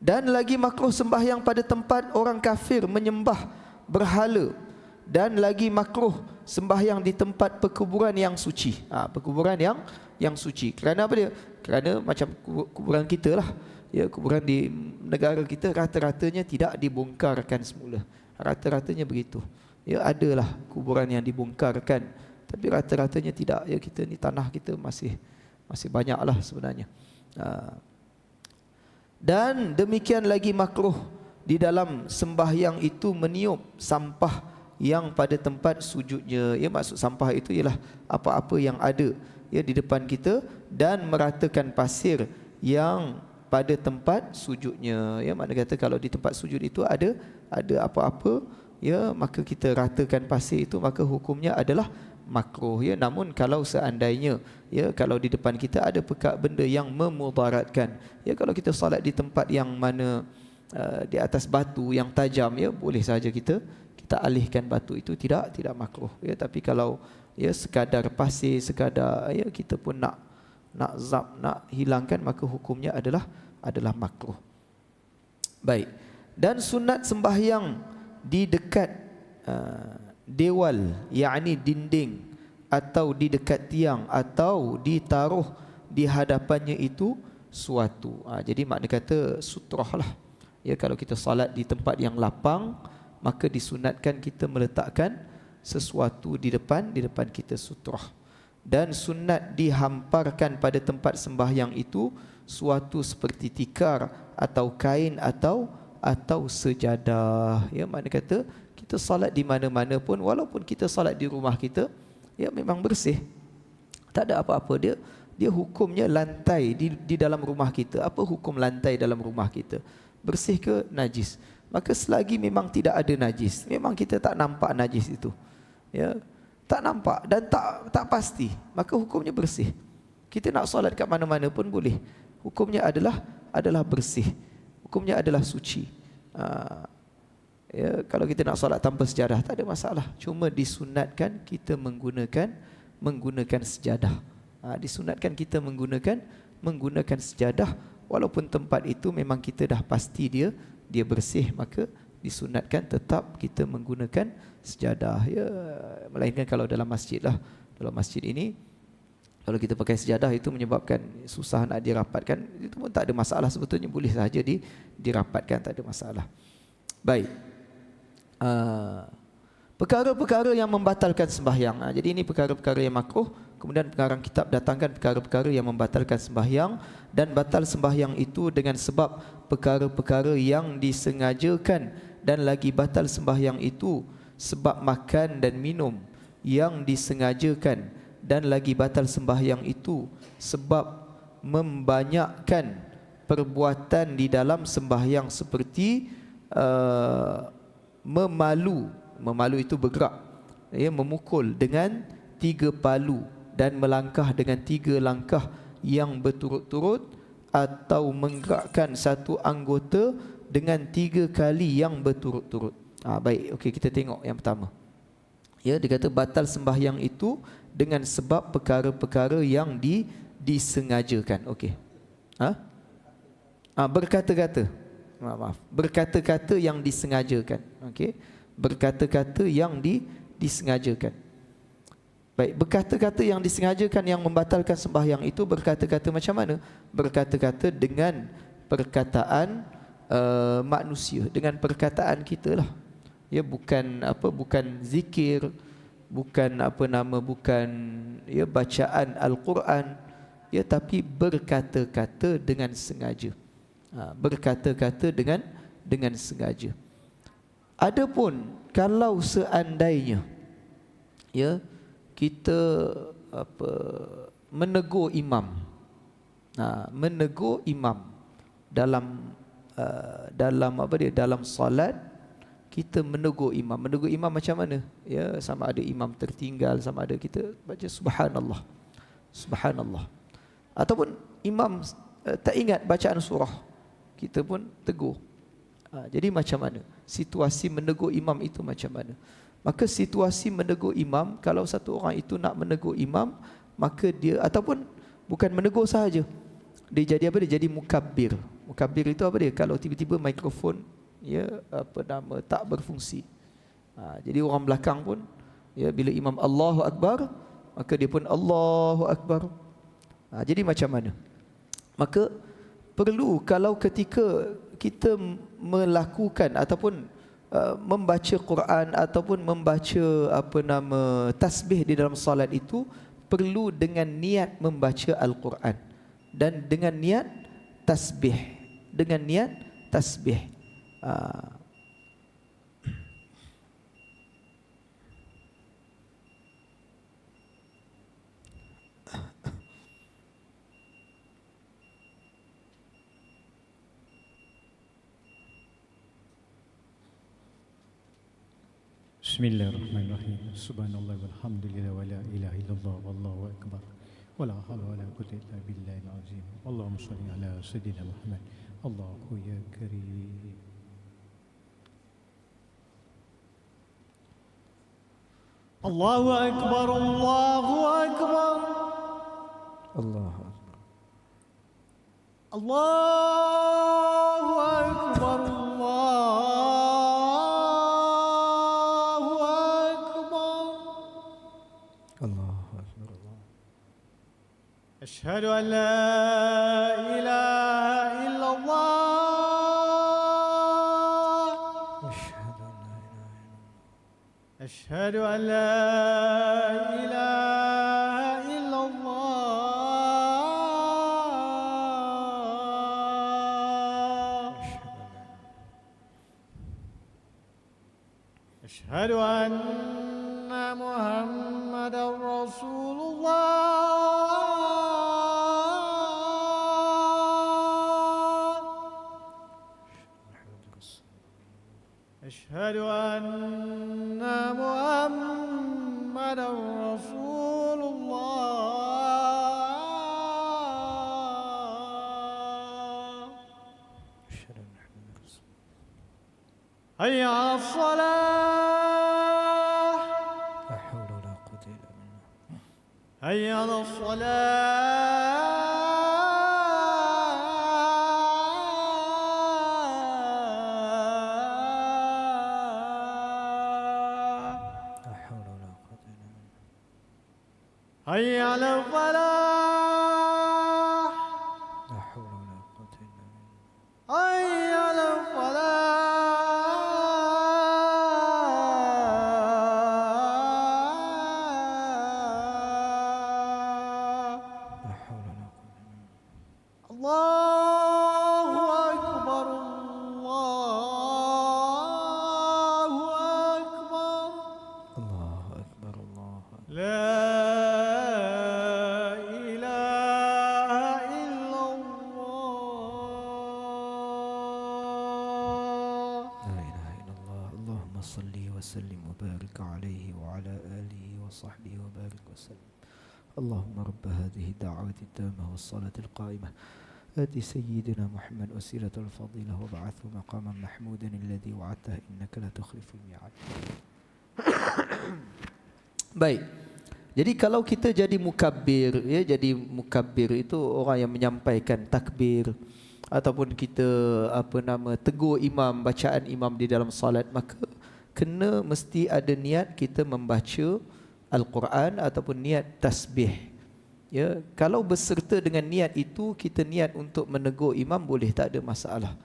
Dan lagi makruh sembahyang pada tempat orang kafir menyembah berhala, dan lagi makruh sembahyang di tempat perkuburan yang suci. Perkuburan yang suci. Kerana apa dia? Kerana macam kuburan kita lah. Ya, kuburan di negara kita rata-ratanya tidak dibongkarkan semula. Rata-ratanya begitu. Ya, adalah kuburan yang dibongkarkan, tapi rata-ratanya tidak. Ya, kita ni tanah kita masih banyaklah sebenarnya. Dan demikian lagi makruh di dalam sembahyang itu meniup sampah yang pada tempat sujudnya. Ya, maksud sampah itu ialah apa-apa yang ada ya di depan kita, dan meratakan pasir yang pada tempat sujudnya. Ya, makna kata kalau di tempat sujud itu ada apa-apa, ya, maka kita ratakan pasir itu, maka hukumnya adalah makruh. Ya, namun kalau seandainya, ya, kalau di depan kita ada benda yang memudaratkan, ya, kalau kita solat di tempat yang mana di atas batu yang tajam, ya, boleh saja kita alihkan batu itu, tidak makruh. Ya, tapi kalau ya sekadar pasir, sekadar ya kita pun nak hilangkan, maka hukumnya adalah makruh. Baik. Dan sunat sembahyang di dekat dewal, yakni dinding, atau di dekat tiang, atau ditaruh di hadapannya itu suatu. Jadi makna kata sutrah lah. Ya, kalau kita salat di tempat yang lapang, maka disunatkan kita meletakkan sesuatu di depan kita, sutrah. Dan sunat dihamparkan pada tempat sembahyang itu suatu seperti tikar atau kain atau sejadah. Ya, makna kata kita salat di mana-mana pun, walaupun kita salat di rumah kita, ya, memang bersih, tak ada apa-apa. Dia hukumnya lantai di dalam rumah kita. Apa hukum lantai dalam rumah kita? Bersih ke najis? Maka selagi memang tidak ada najis, memang kita tak nampak najis itu, ya, tak nampak dan tak pasti, maka hukumnya bersih. Kita nak solat kat mana-mana pun boleh. Hukumnya adalah bersih. Hukumnya adalah suci. Ya, kalau kita nak solat tanpa sejadah, tak ada masalah. Cuma disunatkan kita menggunakan sejadah. Disunatkan kita menggunakan sejadah, walaupun tempat itu memang kita dah pasti dia bersih, maka disunatkan tetap kita menggunakan sejadah. Ya, melainkan kalau dalam masjid lah. Dalam masjid ini, kalau kita pakai sejadah itu menyebabkan susah nak dirapatkan, itu pun tak ada masalah sebetulnya, boleh sahaja dirapatkan, tak ada masalah. Baik. Perkara-perkara yang membatalkan sembahyang. Jadi ini perkara-perkara yang makruh. Kemudian pengarang kitab datangkan perkara-perkara yang membatalkan sembahyang, dan batal sembahyang itu dengan sebab perkara-perkara yang disengajakan, dan lagi batal sembahyang itu sebab makan dan minum yang disengajakan, dan lagi batal sembahyang itu sebab membanyakkan perbuatan di dalam sembahyang seperti memalu itu bergerak, ya, memukul dengan 3 palu dan melangkah dengan 3 langkah yang berturut-turut, atau menggerakkan satu anggota dengan 3 kali yang berturut-turut. Baik, okey, kita tengok yang pertama. Ya, dia kata batal sembahyang itu dengan sebab perkara-perkara yang disengajakan. Okey. Berkata-kata. Maaf. Berkata-kata yang disengajakan. Okey. Berkata-kata yang disengajakan. Baik, berkata-kata yang disengajakan yang membatalkan sembahyang itu berkata-kata macam mana? Berkata-kata dengan perkataan manusia, dengan perkataan kita lah. Ya, bukan zikir, bukan bukan ya bacaan Al-Quran, ya, tapi berkata-kata dengan sengaja. Berkata-kata dengan sengaja. Adapun kalau seandainya, ya, kita menegur imam, menegur imam dalam dalam solat, kita menegur imam macam mana? Ya, sama ada imam tertinggal, sama ada kita baca subhanallah, subhanallah, ataupun imam tak ingat bacaan surah, kita pun tegur. Jadi macam mana situasi menegur imam itu macam mana? Maka situasi menegur imam, kalau satu orang itu nak menegur imam, maka dia, ataupun bukan menegur sahaja, dia jadi apa? Dia jadi mukabbir. Mukabbir itu apa dia? Kalau tiba-tiba mikrofon, ya, tak berfungsi. Jadi orang belakang pun, ya, bila imam Allahu Akbar, maka dia pun Allahu Akbar. Jadi macam mana? Maka perlu, kalau ketika kita melakukan ataupun membaca Quran ataupun membaca tasbih di dalam salat itu, perlu dengan niat membaca Al-Quran dan dengan niat tasbih, dengan niat tasbih. Bismillahirrahmanirrahim. Subhanallah walhamdulillah wa la ilaha illallah wallahu akbar. Wa la hawla wa la quwwata illa billahil azim. Allahumma shalli ala sayyidina Muhammad. Allahu ya karim. Allahu akbar, Allahu akbar. Allahu Akbar. Allahu akbar, أشهد أن لا إله إلا الله. أشهد أن لا إله إلا الله. أشهد أن محمدا رسول الله. أشهد أن محمدا رسول الله. حي على الصلاة. لا حول ولا قوة إلا بالله. حي على الصلاة. حي على الفلاح. لا حول ولا قوة إلا بالله. حي على الفلاح. وسلم وبارك عليه وعلى آله وصحبه وبارك وسلم. اللهم رب هذه الدعوة التامة والصلاة القائمة آت سيدنا محمد وسيلة الفضيلة وابعثه مقاما محمودا الذي وعدته إنك لا تخلف الميعاد. Baik. Jadi kalau kita jadi mukabbir, ya, jadi mukabbir itu orang yang menyampaikan takbir, ataupun kita tegur imam, bacaan imam di dalam salat, maka kena mesti ada niat kita membaca Al-Quran ataupun niat tasbih. Ya, kalau berserta dengan niat itu, kita niat untuk menegur imam, boleh, tak ada masalah.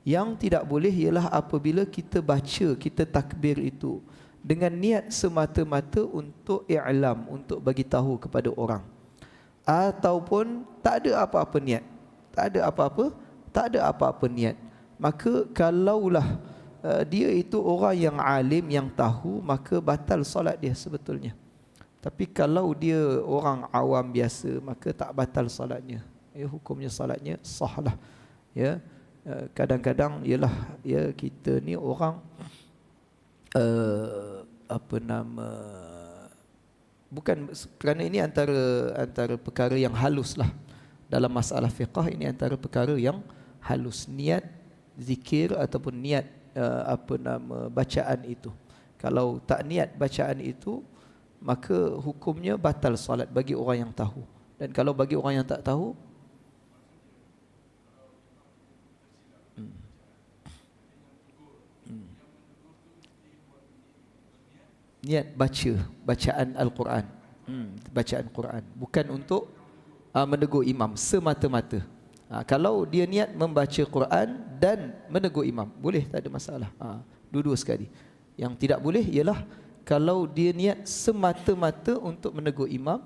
Yang tidak boleh ialah apabila kita baca, kita takbir itu dengan niat semata-mata untuk i'lam, untuk bagi tahu kepada orang, ataupun tak ada apa-apa niat, tak ada apa-apa niat. Maka kalaulah dia itu orang yang alim, yang tahu, maka batal solat dia sebetulnya. Tapi kalau dia orang awam biasa, maka tak batal solatnya. Ya, hukumnya solatnya sahlah. Ya, kadang-kadang ialah, ya, kita ni orang bukan, kerana ini antara perkara yang halus lah dalam masalah fiqah. Ini antara perkara yang halus, niat zikir ataupun niat bacaan itu. Kalau tak niat bacaan itu, maka hukumnya batal solat bagi orang yang tahu. Dan kalau bagi orang yang tak tahu, niat bacaan Al-Quran, bacaan Quran, bukan untuk menegur imam semata-mata. Kalau dia niat membaca Quran dan menegur imam, boleh, tak ada masalah. Dua-dua sekali. Yang tidak boleh ialah kalau dia niat semata-mata untuk menegur imam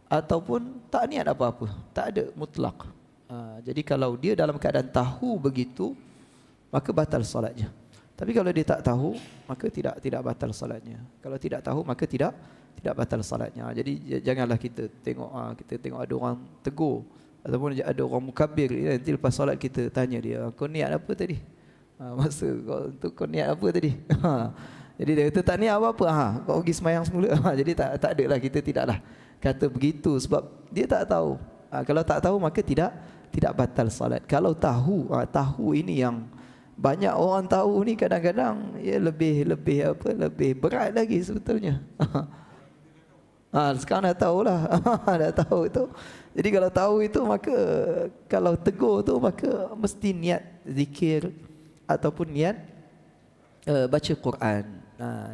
ataupun tak niat apa-apa, tak ada, mutlak. Jadi kalau dia dalam keadaan tahu begitu, maka batal solatnya. Tapi kalau dia tak tahu, maka tidak batal solatnya. Kalau tidak tahu, maka tidak batal solatnya. Jadi janganlah kita tengok ada orang tegur ataupun ada orang mukabbir, nanti lepas solat kita tanya dia, kau niat apa tadi? Kau niat apa tadi? Jadi dia kata tak niat apa-apa, kau pergi semayang semula. Jadi tak ada lah, kita tidaklah kata begitu sebab dia tak tahu. Kalau tak tahu, maka tidak batal solat. Kalau tahu ini yang banyak orang tahu ni, kadang-kadang ya lebih berat lagi sebetulnya. Sekarang dah tahulah. Dah tahu itu. Jadi kalau tahu itu, maka kalau tegur tu, maka mesti niat zikir ataupun niat baca Quran.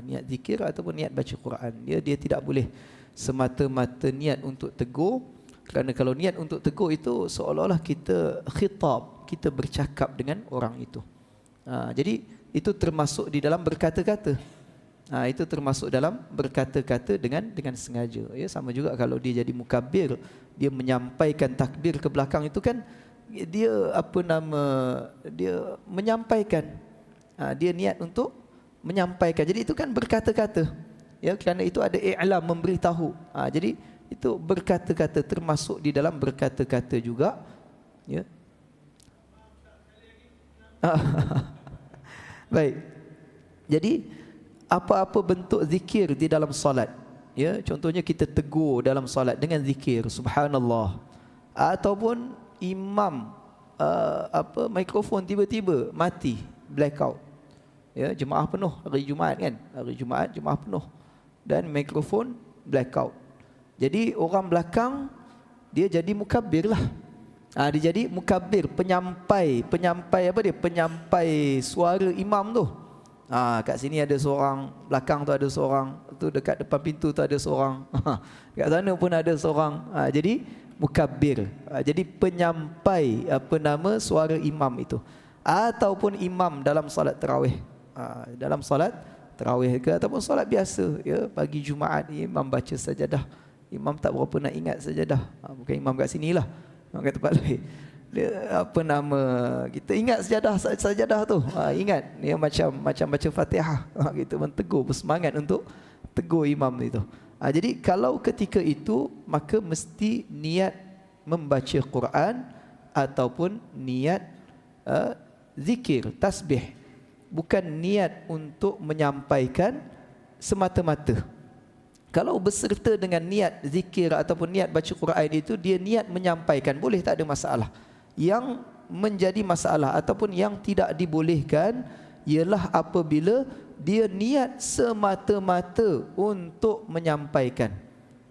Niat zikir ataupun niat baca Quran. Dia tidak boleh semata-mata niat untuk tegur, kerana kalau niat untuk tegur itu seolah-olah kita khitab, kita bercakap dengan orang itu. Jadi itu termasuk di dalam berkata-kata. Itu termasuk dalam berkata-kata dengan sengaja. Ya, sama juga kalau dia jadi mukabbir, dia menyampaikan takbir ke belakang itu kan dia dia menyampaikan. Dia niat untuk menyampaikan. Jadi itu kan berkata-kata. Ya, kerana itu ada i'lam, memberitahu. Jadi itu berkata-kata, termasuk di dalam berkata-kata juga. Ya. Baik. Jadi apa-apa bentuk zikir di dalam solat, ya, contohnya kita tegur dalam solat dengan zikir subhanallah, ataupun imam mikrofon tiba-tiba mati, blackout. Ya, jemaah penuh hari Jumaat kan, hari Jumaat jemaah penuh dan mikrofon blackout. Jadi orang belakang dia jadi mukabbir lah. Dia jadi mukabbir, penyampai suara imam tu. Kat sini ada seorang, belakang tu ada seorang, tu dekat depan pintu tu ada seorang, dekat sana pun ada seorang. Jadi mukabbir, jadi penyampai suara imam itu. Ataupun imam dalam solat tarawih, dalam solat tarawih ke ataupun solat biasa, ya, pagi Jumaat imam baca sajadah, imam tak berapa nak ingat sajadah. Bukan imam kat sinilah, kat tempat lain. Dia kita ingat sajadah tu. Ingat dia macam baca Fatihah. Kita mentegur, bersemangat untuk tegur imam itu. Jadi kalau ketika itu, maka mesti niat membaca Quran ataupun niat zikir, tasbih. Bukan niat untuk menyampaikan semata-mata. Kalau berserta dengan niat zikir ataupun niat baca Quran itu, dia niat menyampaikan, boleh, tak ada masalah. Yang menjadi masalah ataupun yang tidak dibolehkan ialah apabila dia niat semata-mata untuk menyampaikan.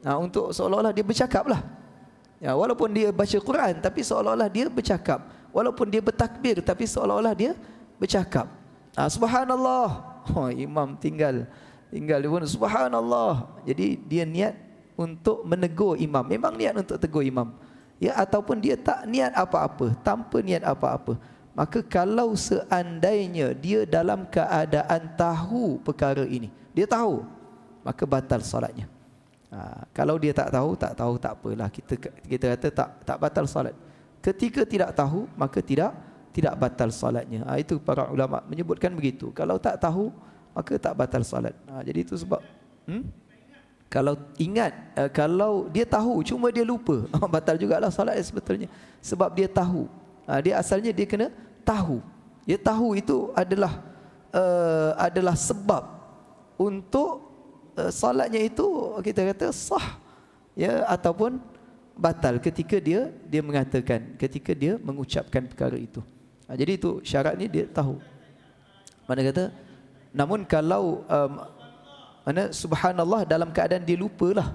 Untuk seolah-olah dia bercakap lah. Walaupun dia baca Quran, tapi seolah-olah dia bercakap. Walaupun dia bertakbir, tapi seolah-olah dia bercakap. Subhanallah. Imam tinggal dia pun subhanallah. Jadi dia niat untuk menegur imam. Memang niat untuk tegur imam. Ya, ataupun dia tak niat apa-apa, tanpa niat apa-apa. Maka kalau seandainya dia dalam keadaan tahu perkara ini, dia tahu, maka batal solatnya. Kalau dia tak tahu, tak apalah. Kita kata tak batal solat. Ketika tidak tahu, maka tidak batal solatnya. Itu para ulama menyebutkan begitu. Kalau tak tahu, maka tak batal solat. Jadi itu sebab kalau ingat, kalau dia tahu cuma dia lupa, batal jugalah solat sebetulnya. Sebab dia tahu. Dia asalnya dia kena tahu. Dia tahu itu adalah sebab untuk solatnya itu kita kata sah, ya, ataupun batal ketika dia mengatakan, ketika dia mengucapkan perkara itu. Jadi itu syaratnya dia tahu. Mana kata, namun kalau subhanallah dalam keadaan dia lupalah,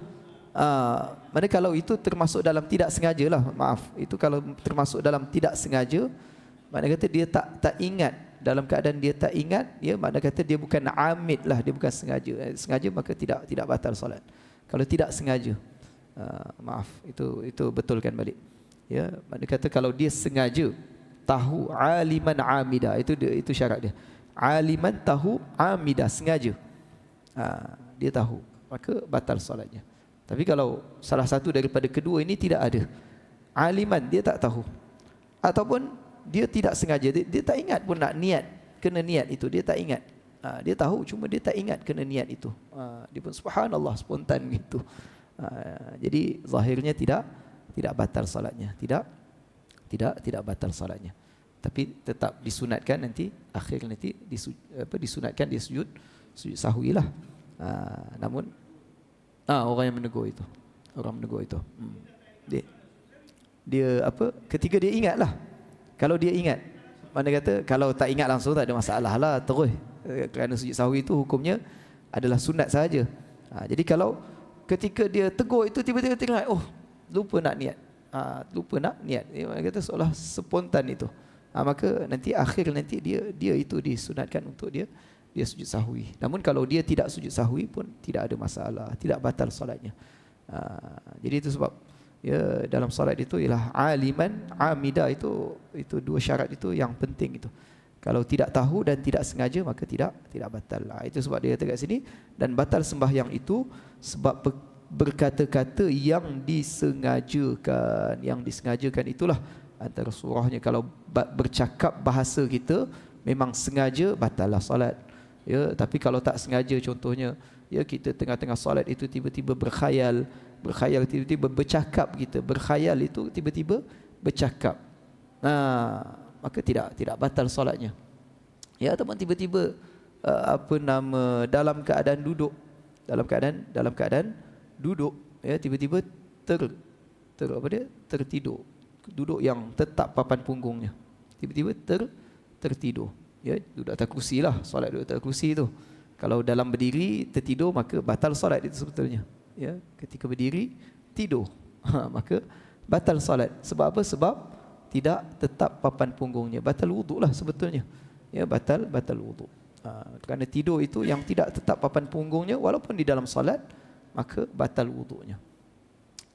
mana kalau itu termasuk dalam tidak sengaja lah, maaf, itu kalau termasuk dalam tidak sengaja, mana kata dia tak ingat, dalam keadaan dia tak ingat, ya, mana kata dia bukan amid lah, dia bukan sengaja. Sengaja maka tidak batal solat. Kalau tidak sengaja, maaf, itu betulkan balik. Ya, mana kata kalau dia sengaja tahu aliman amida, itu syarat dia. Aliman tahu amida, sengaja. Dia tahu, maka batal solatnya. Tapi kalau salah satu daripada kedua ini tidak ada, aliman dia tak tahu, ataupun dia tidak sengaja, dia tak ingat pun nak niat, kena niat itu, dia tak ingat. Dia tahu cuma dia tak ingat kena niat itu. Dia pun subhanallah spontan gitu. Jadi zahirnya tidak batal solatnya, tidak batal solatnya. Tapi tetap disunatkan nanti, akhir nanti disunatkan dia sujud sahwi lah. Namun orang yang menegur itu, dia ketika dia ingat lah. Kalau dia ingat, mana kata kalau tak ingat langsung tak ada masalah lah, terus, kerana sujud sahwi itu hukumnya adalah sunat sahaja. Jadi kalau ketika dia tegur itu tiba-tiba teringat, lupa nak niat, mana kata seolah spontan itu, maka nanti akhir nanti dia itu disunatkan untuk dia sujud sahwi. Namun kalau dia tidak sujud sahwi pun tidak ada masalah, tidak batal solatnya. Jadi itu sebab, ya, dalam solat itu ialah aliman amida, itu dua syarat itu yang penting itu. Kalau tidak tahu dan tidak sengaja maka tidak batal. Itu sebab dia kata kat sini, dan batal sembahyang itu sebab berkata-kata yang disengajakan. Yang disengajakan itulah antara surahnya. Kalau bercakap bahasa kita memang sengaja, batallah solat. Ya, tapi kalau tak sengaja, contohnya, ya, kita tengah-tengah solat itu tiba-tiba berkhayal, tiba-tiba bercakap, kita berkhayal itu tiba-tiba bercakap, maka tidak batal solatnya. Ya, ataupun tiba-tiba dalam keadaan duduk, ya, tiba-tiba tertidur, duduk yang tetap papan punggungnya, tiba-tiba tertidur. Ya, duduk atas kerusi lah, solat duduk atas kerusi tu. Kalau dalam berdiri tertidur maka batal solat itu sebetulnya. Ya, ketika berdiri tidur, maka batal solat. Sebab apa? Sebab tidak tetap papan punggungnya. Batal wuduk lah sebetulnya. Ya, batal wuduk. Kerana tidur itu yang tidak tetap papan punggungnya, walaupun di dalam solat, maka batal wuduknya.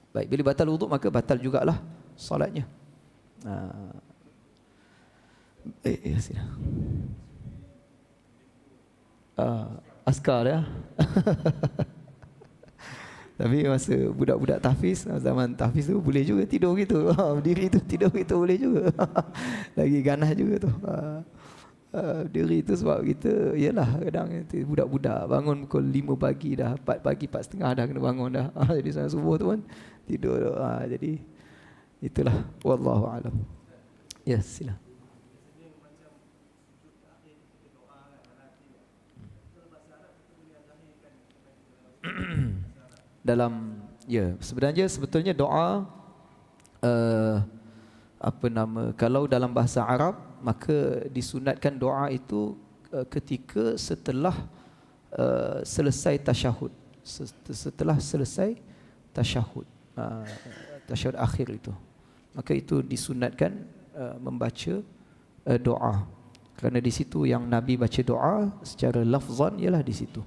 Baik, bila batal wuduk maka batal jugalah solatnya. Sila. Askar ya. Tapi masa budak-budak tahfiz, zaman tahfiz tu boleh juga tidur gitu. Berdiri tu tidur gitu boleh juga. Lagi ganas juga tu. Berdiri tu sebab kita, yalah, kadang budak-budak bangun pukul 5 pagi dah, 4 pagi, 4:30 dah kena bangun dah. Jadi sampai subuh tu pun tidur. Jadi itulah, wallahu alam. Ya, sila. dalam sebetulnya doa kalau dalam bahasa Arab maka disunatkan doa itu ketika setelah selesai tasyahud, setelah selesai tasyahud, tasyahud akhir itu, maka itu disunatkan membaca doa, kerana di situ yang Nabi baca doa secara lafzan ialah di situ.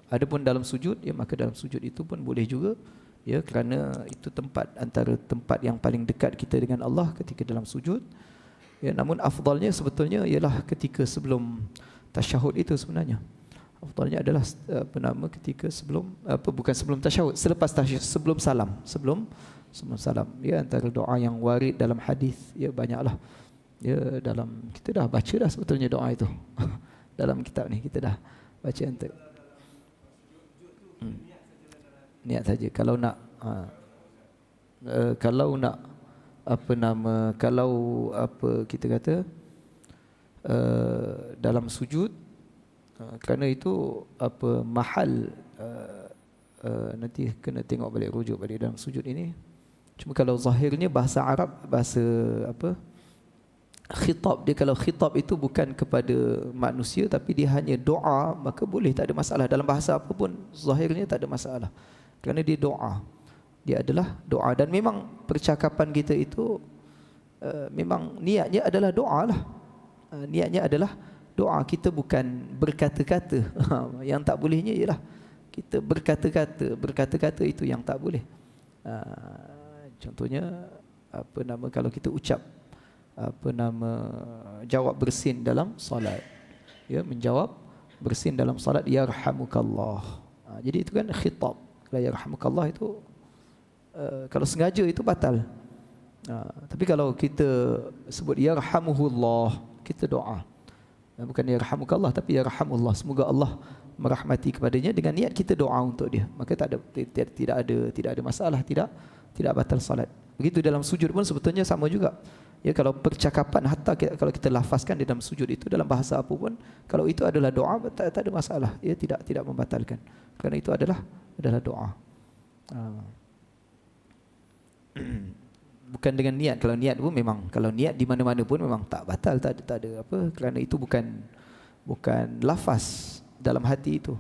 Adapun dalam sujud, maka dalam sujud itu pun boleh juga, kerana itu antara tempat yang paling dekat kita dengan Allah ketika dalam sujud. Namun afdalnya sebetulnya ialah ketika sebelum tasyahud itu sebenarnya. Afdalnya adalah ketika sebelum bukan sebelum tasyahud, selepas tasyahud, sebelum salam. Antara doa yang warid dalam hadis, banyaklah. Dalam kita dah baca dah sebetulnya doa itu. Dalam kitab ni kita dah baca niat saja. Kalau nak kita kata dalam sujud, kerana itu mahal, nanti kena tengok balik rujuk balik dalam sujud ini. Cuma kalau zahirnya bahasa Arab, bahasa khitab dia, kalau khitab itu bukan kepada manusia tapi dia hanya doa, maka boleh, tak ada masalah. Dalam bahasa apa pun zahirnya tak ada masalah, kerana dia doa, dia adalah doa. Dan memang percakapan kita itu memang niatnya adalah doa lah. Niatnya adalah doa, kita bukan berkata-kata. Yang tak bolehnya ialah kita berkata-kata itu yang tak boleh. Contohnya kalau kita ucap jawab bersin dalam solat, menjawab bersin dalam solat, yarhamukallah. Jadi itu kan khitab. Kalau yarhamukallah itu kalau sengaja itu batal. Tapi kalau kita sebut yarhamuhullah, kita doa, bukan yarhamukallah tapi yarhamullah, semoga Allah merahmati kepadanya, dengan niat kita doa untuk dia, maka tidak ada masalah, tidak batal salat. Begitu dalam sujud pun sebetulnya sama juga. Kalau percakapan, hatta kalau kita lafazkan di dalam sujud itu dalam bahasa apa pun, kalau itu adalah doa, tak ada masalah. Tidak membatalkan, kerana itu adalah doa. Bukan dengan niat. Kalau niat pun memang, kalau niat di mana-mana pun memang tak batal, tak ada apa, kerana itu bukan lafaz dalam hati itu.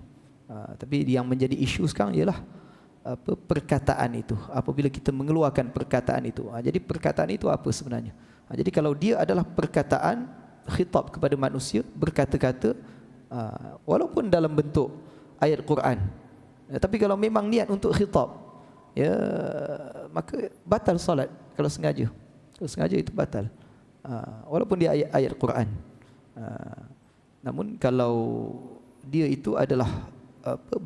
Tapi yang menjadi isu sekarang ialah perkataan itu. Apabila kita mengeluarkan perkataan itu, jadi perkataan itu apa sebenarnya? Jadi kalau dia adalah perkataan khitab kepada manusia, berkata-kata, walaupun dalam bentuk ayat Quran, tapi kalau memang niat untuk khitab, maka batal salat. Kalau sengaja itu batal, walaupun dia ayat Quran. Namun kalau dia itu adalah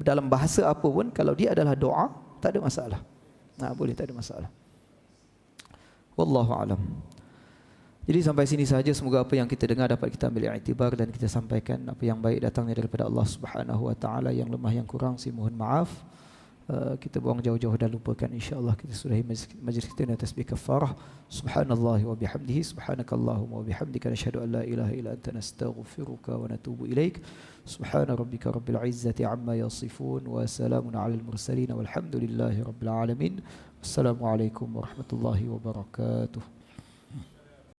dalam bahasa apa pun, kalau dia adalah doa, tak ada masalah. Boleh, tak ada masalah. Wallahu alam. Jadi sampai sini sahaja, semoga apa yang kita dengar dapat kita ambil iktibar dan kita sampaikan. Apa yang baik datangnya daripada Allah Subhanahu wa taala, yang lemah yang kurang mohon maaf. Kita buang jauh-jauh dan lupakan, insya-Allah kita sudahi majlis kita dengan tasbih kafarah. Subhanallah wa bihamdihi, subhanakallahumma wa bihamdika, nashhadu an la ilaha illa anta, nastaghfiruka wa natubu ilaik. Subhana rabbika rabbil izzati amma yasifun, wa salamun alal mursalin, walhamdulillahi rabbil alamin. Wassalamualaikum warahmatullahi wabarakatuh.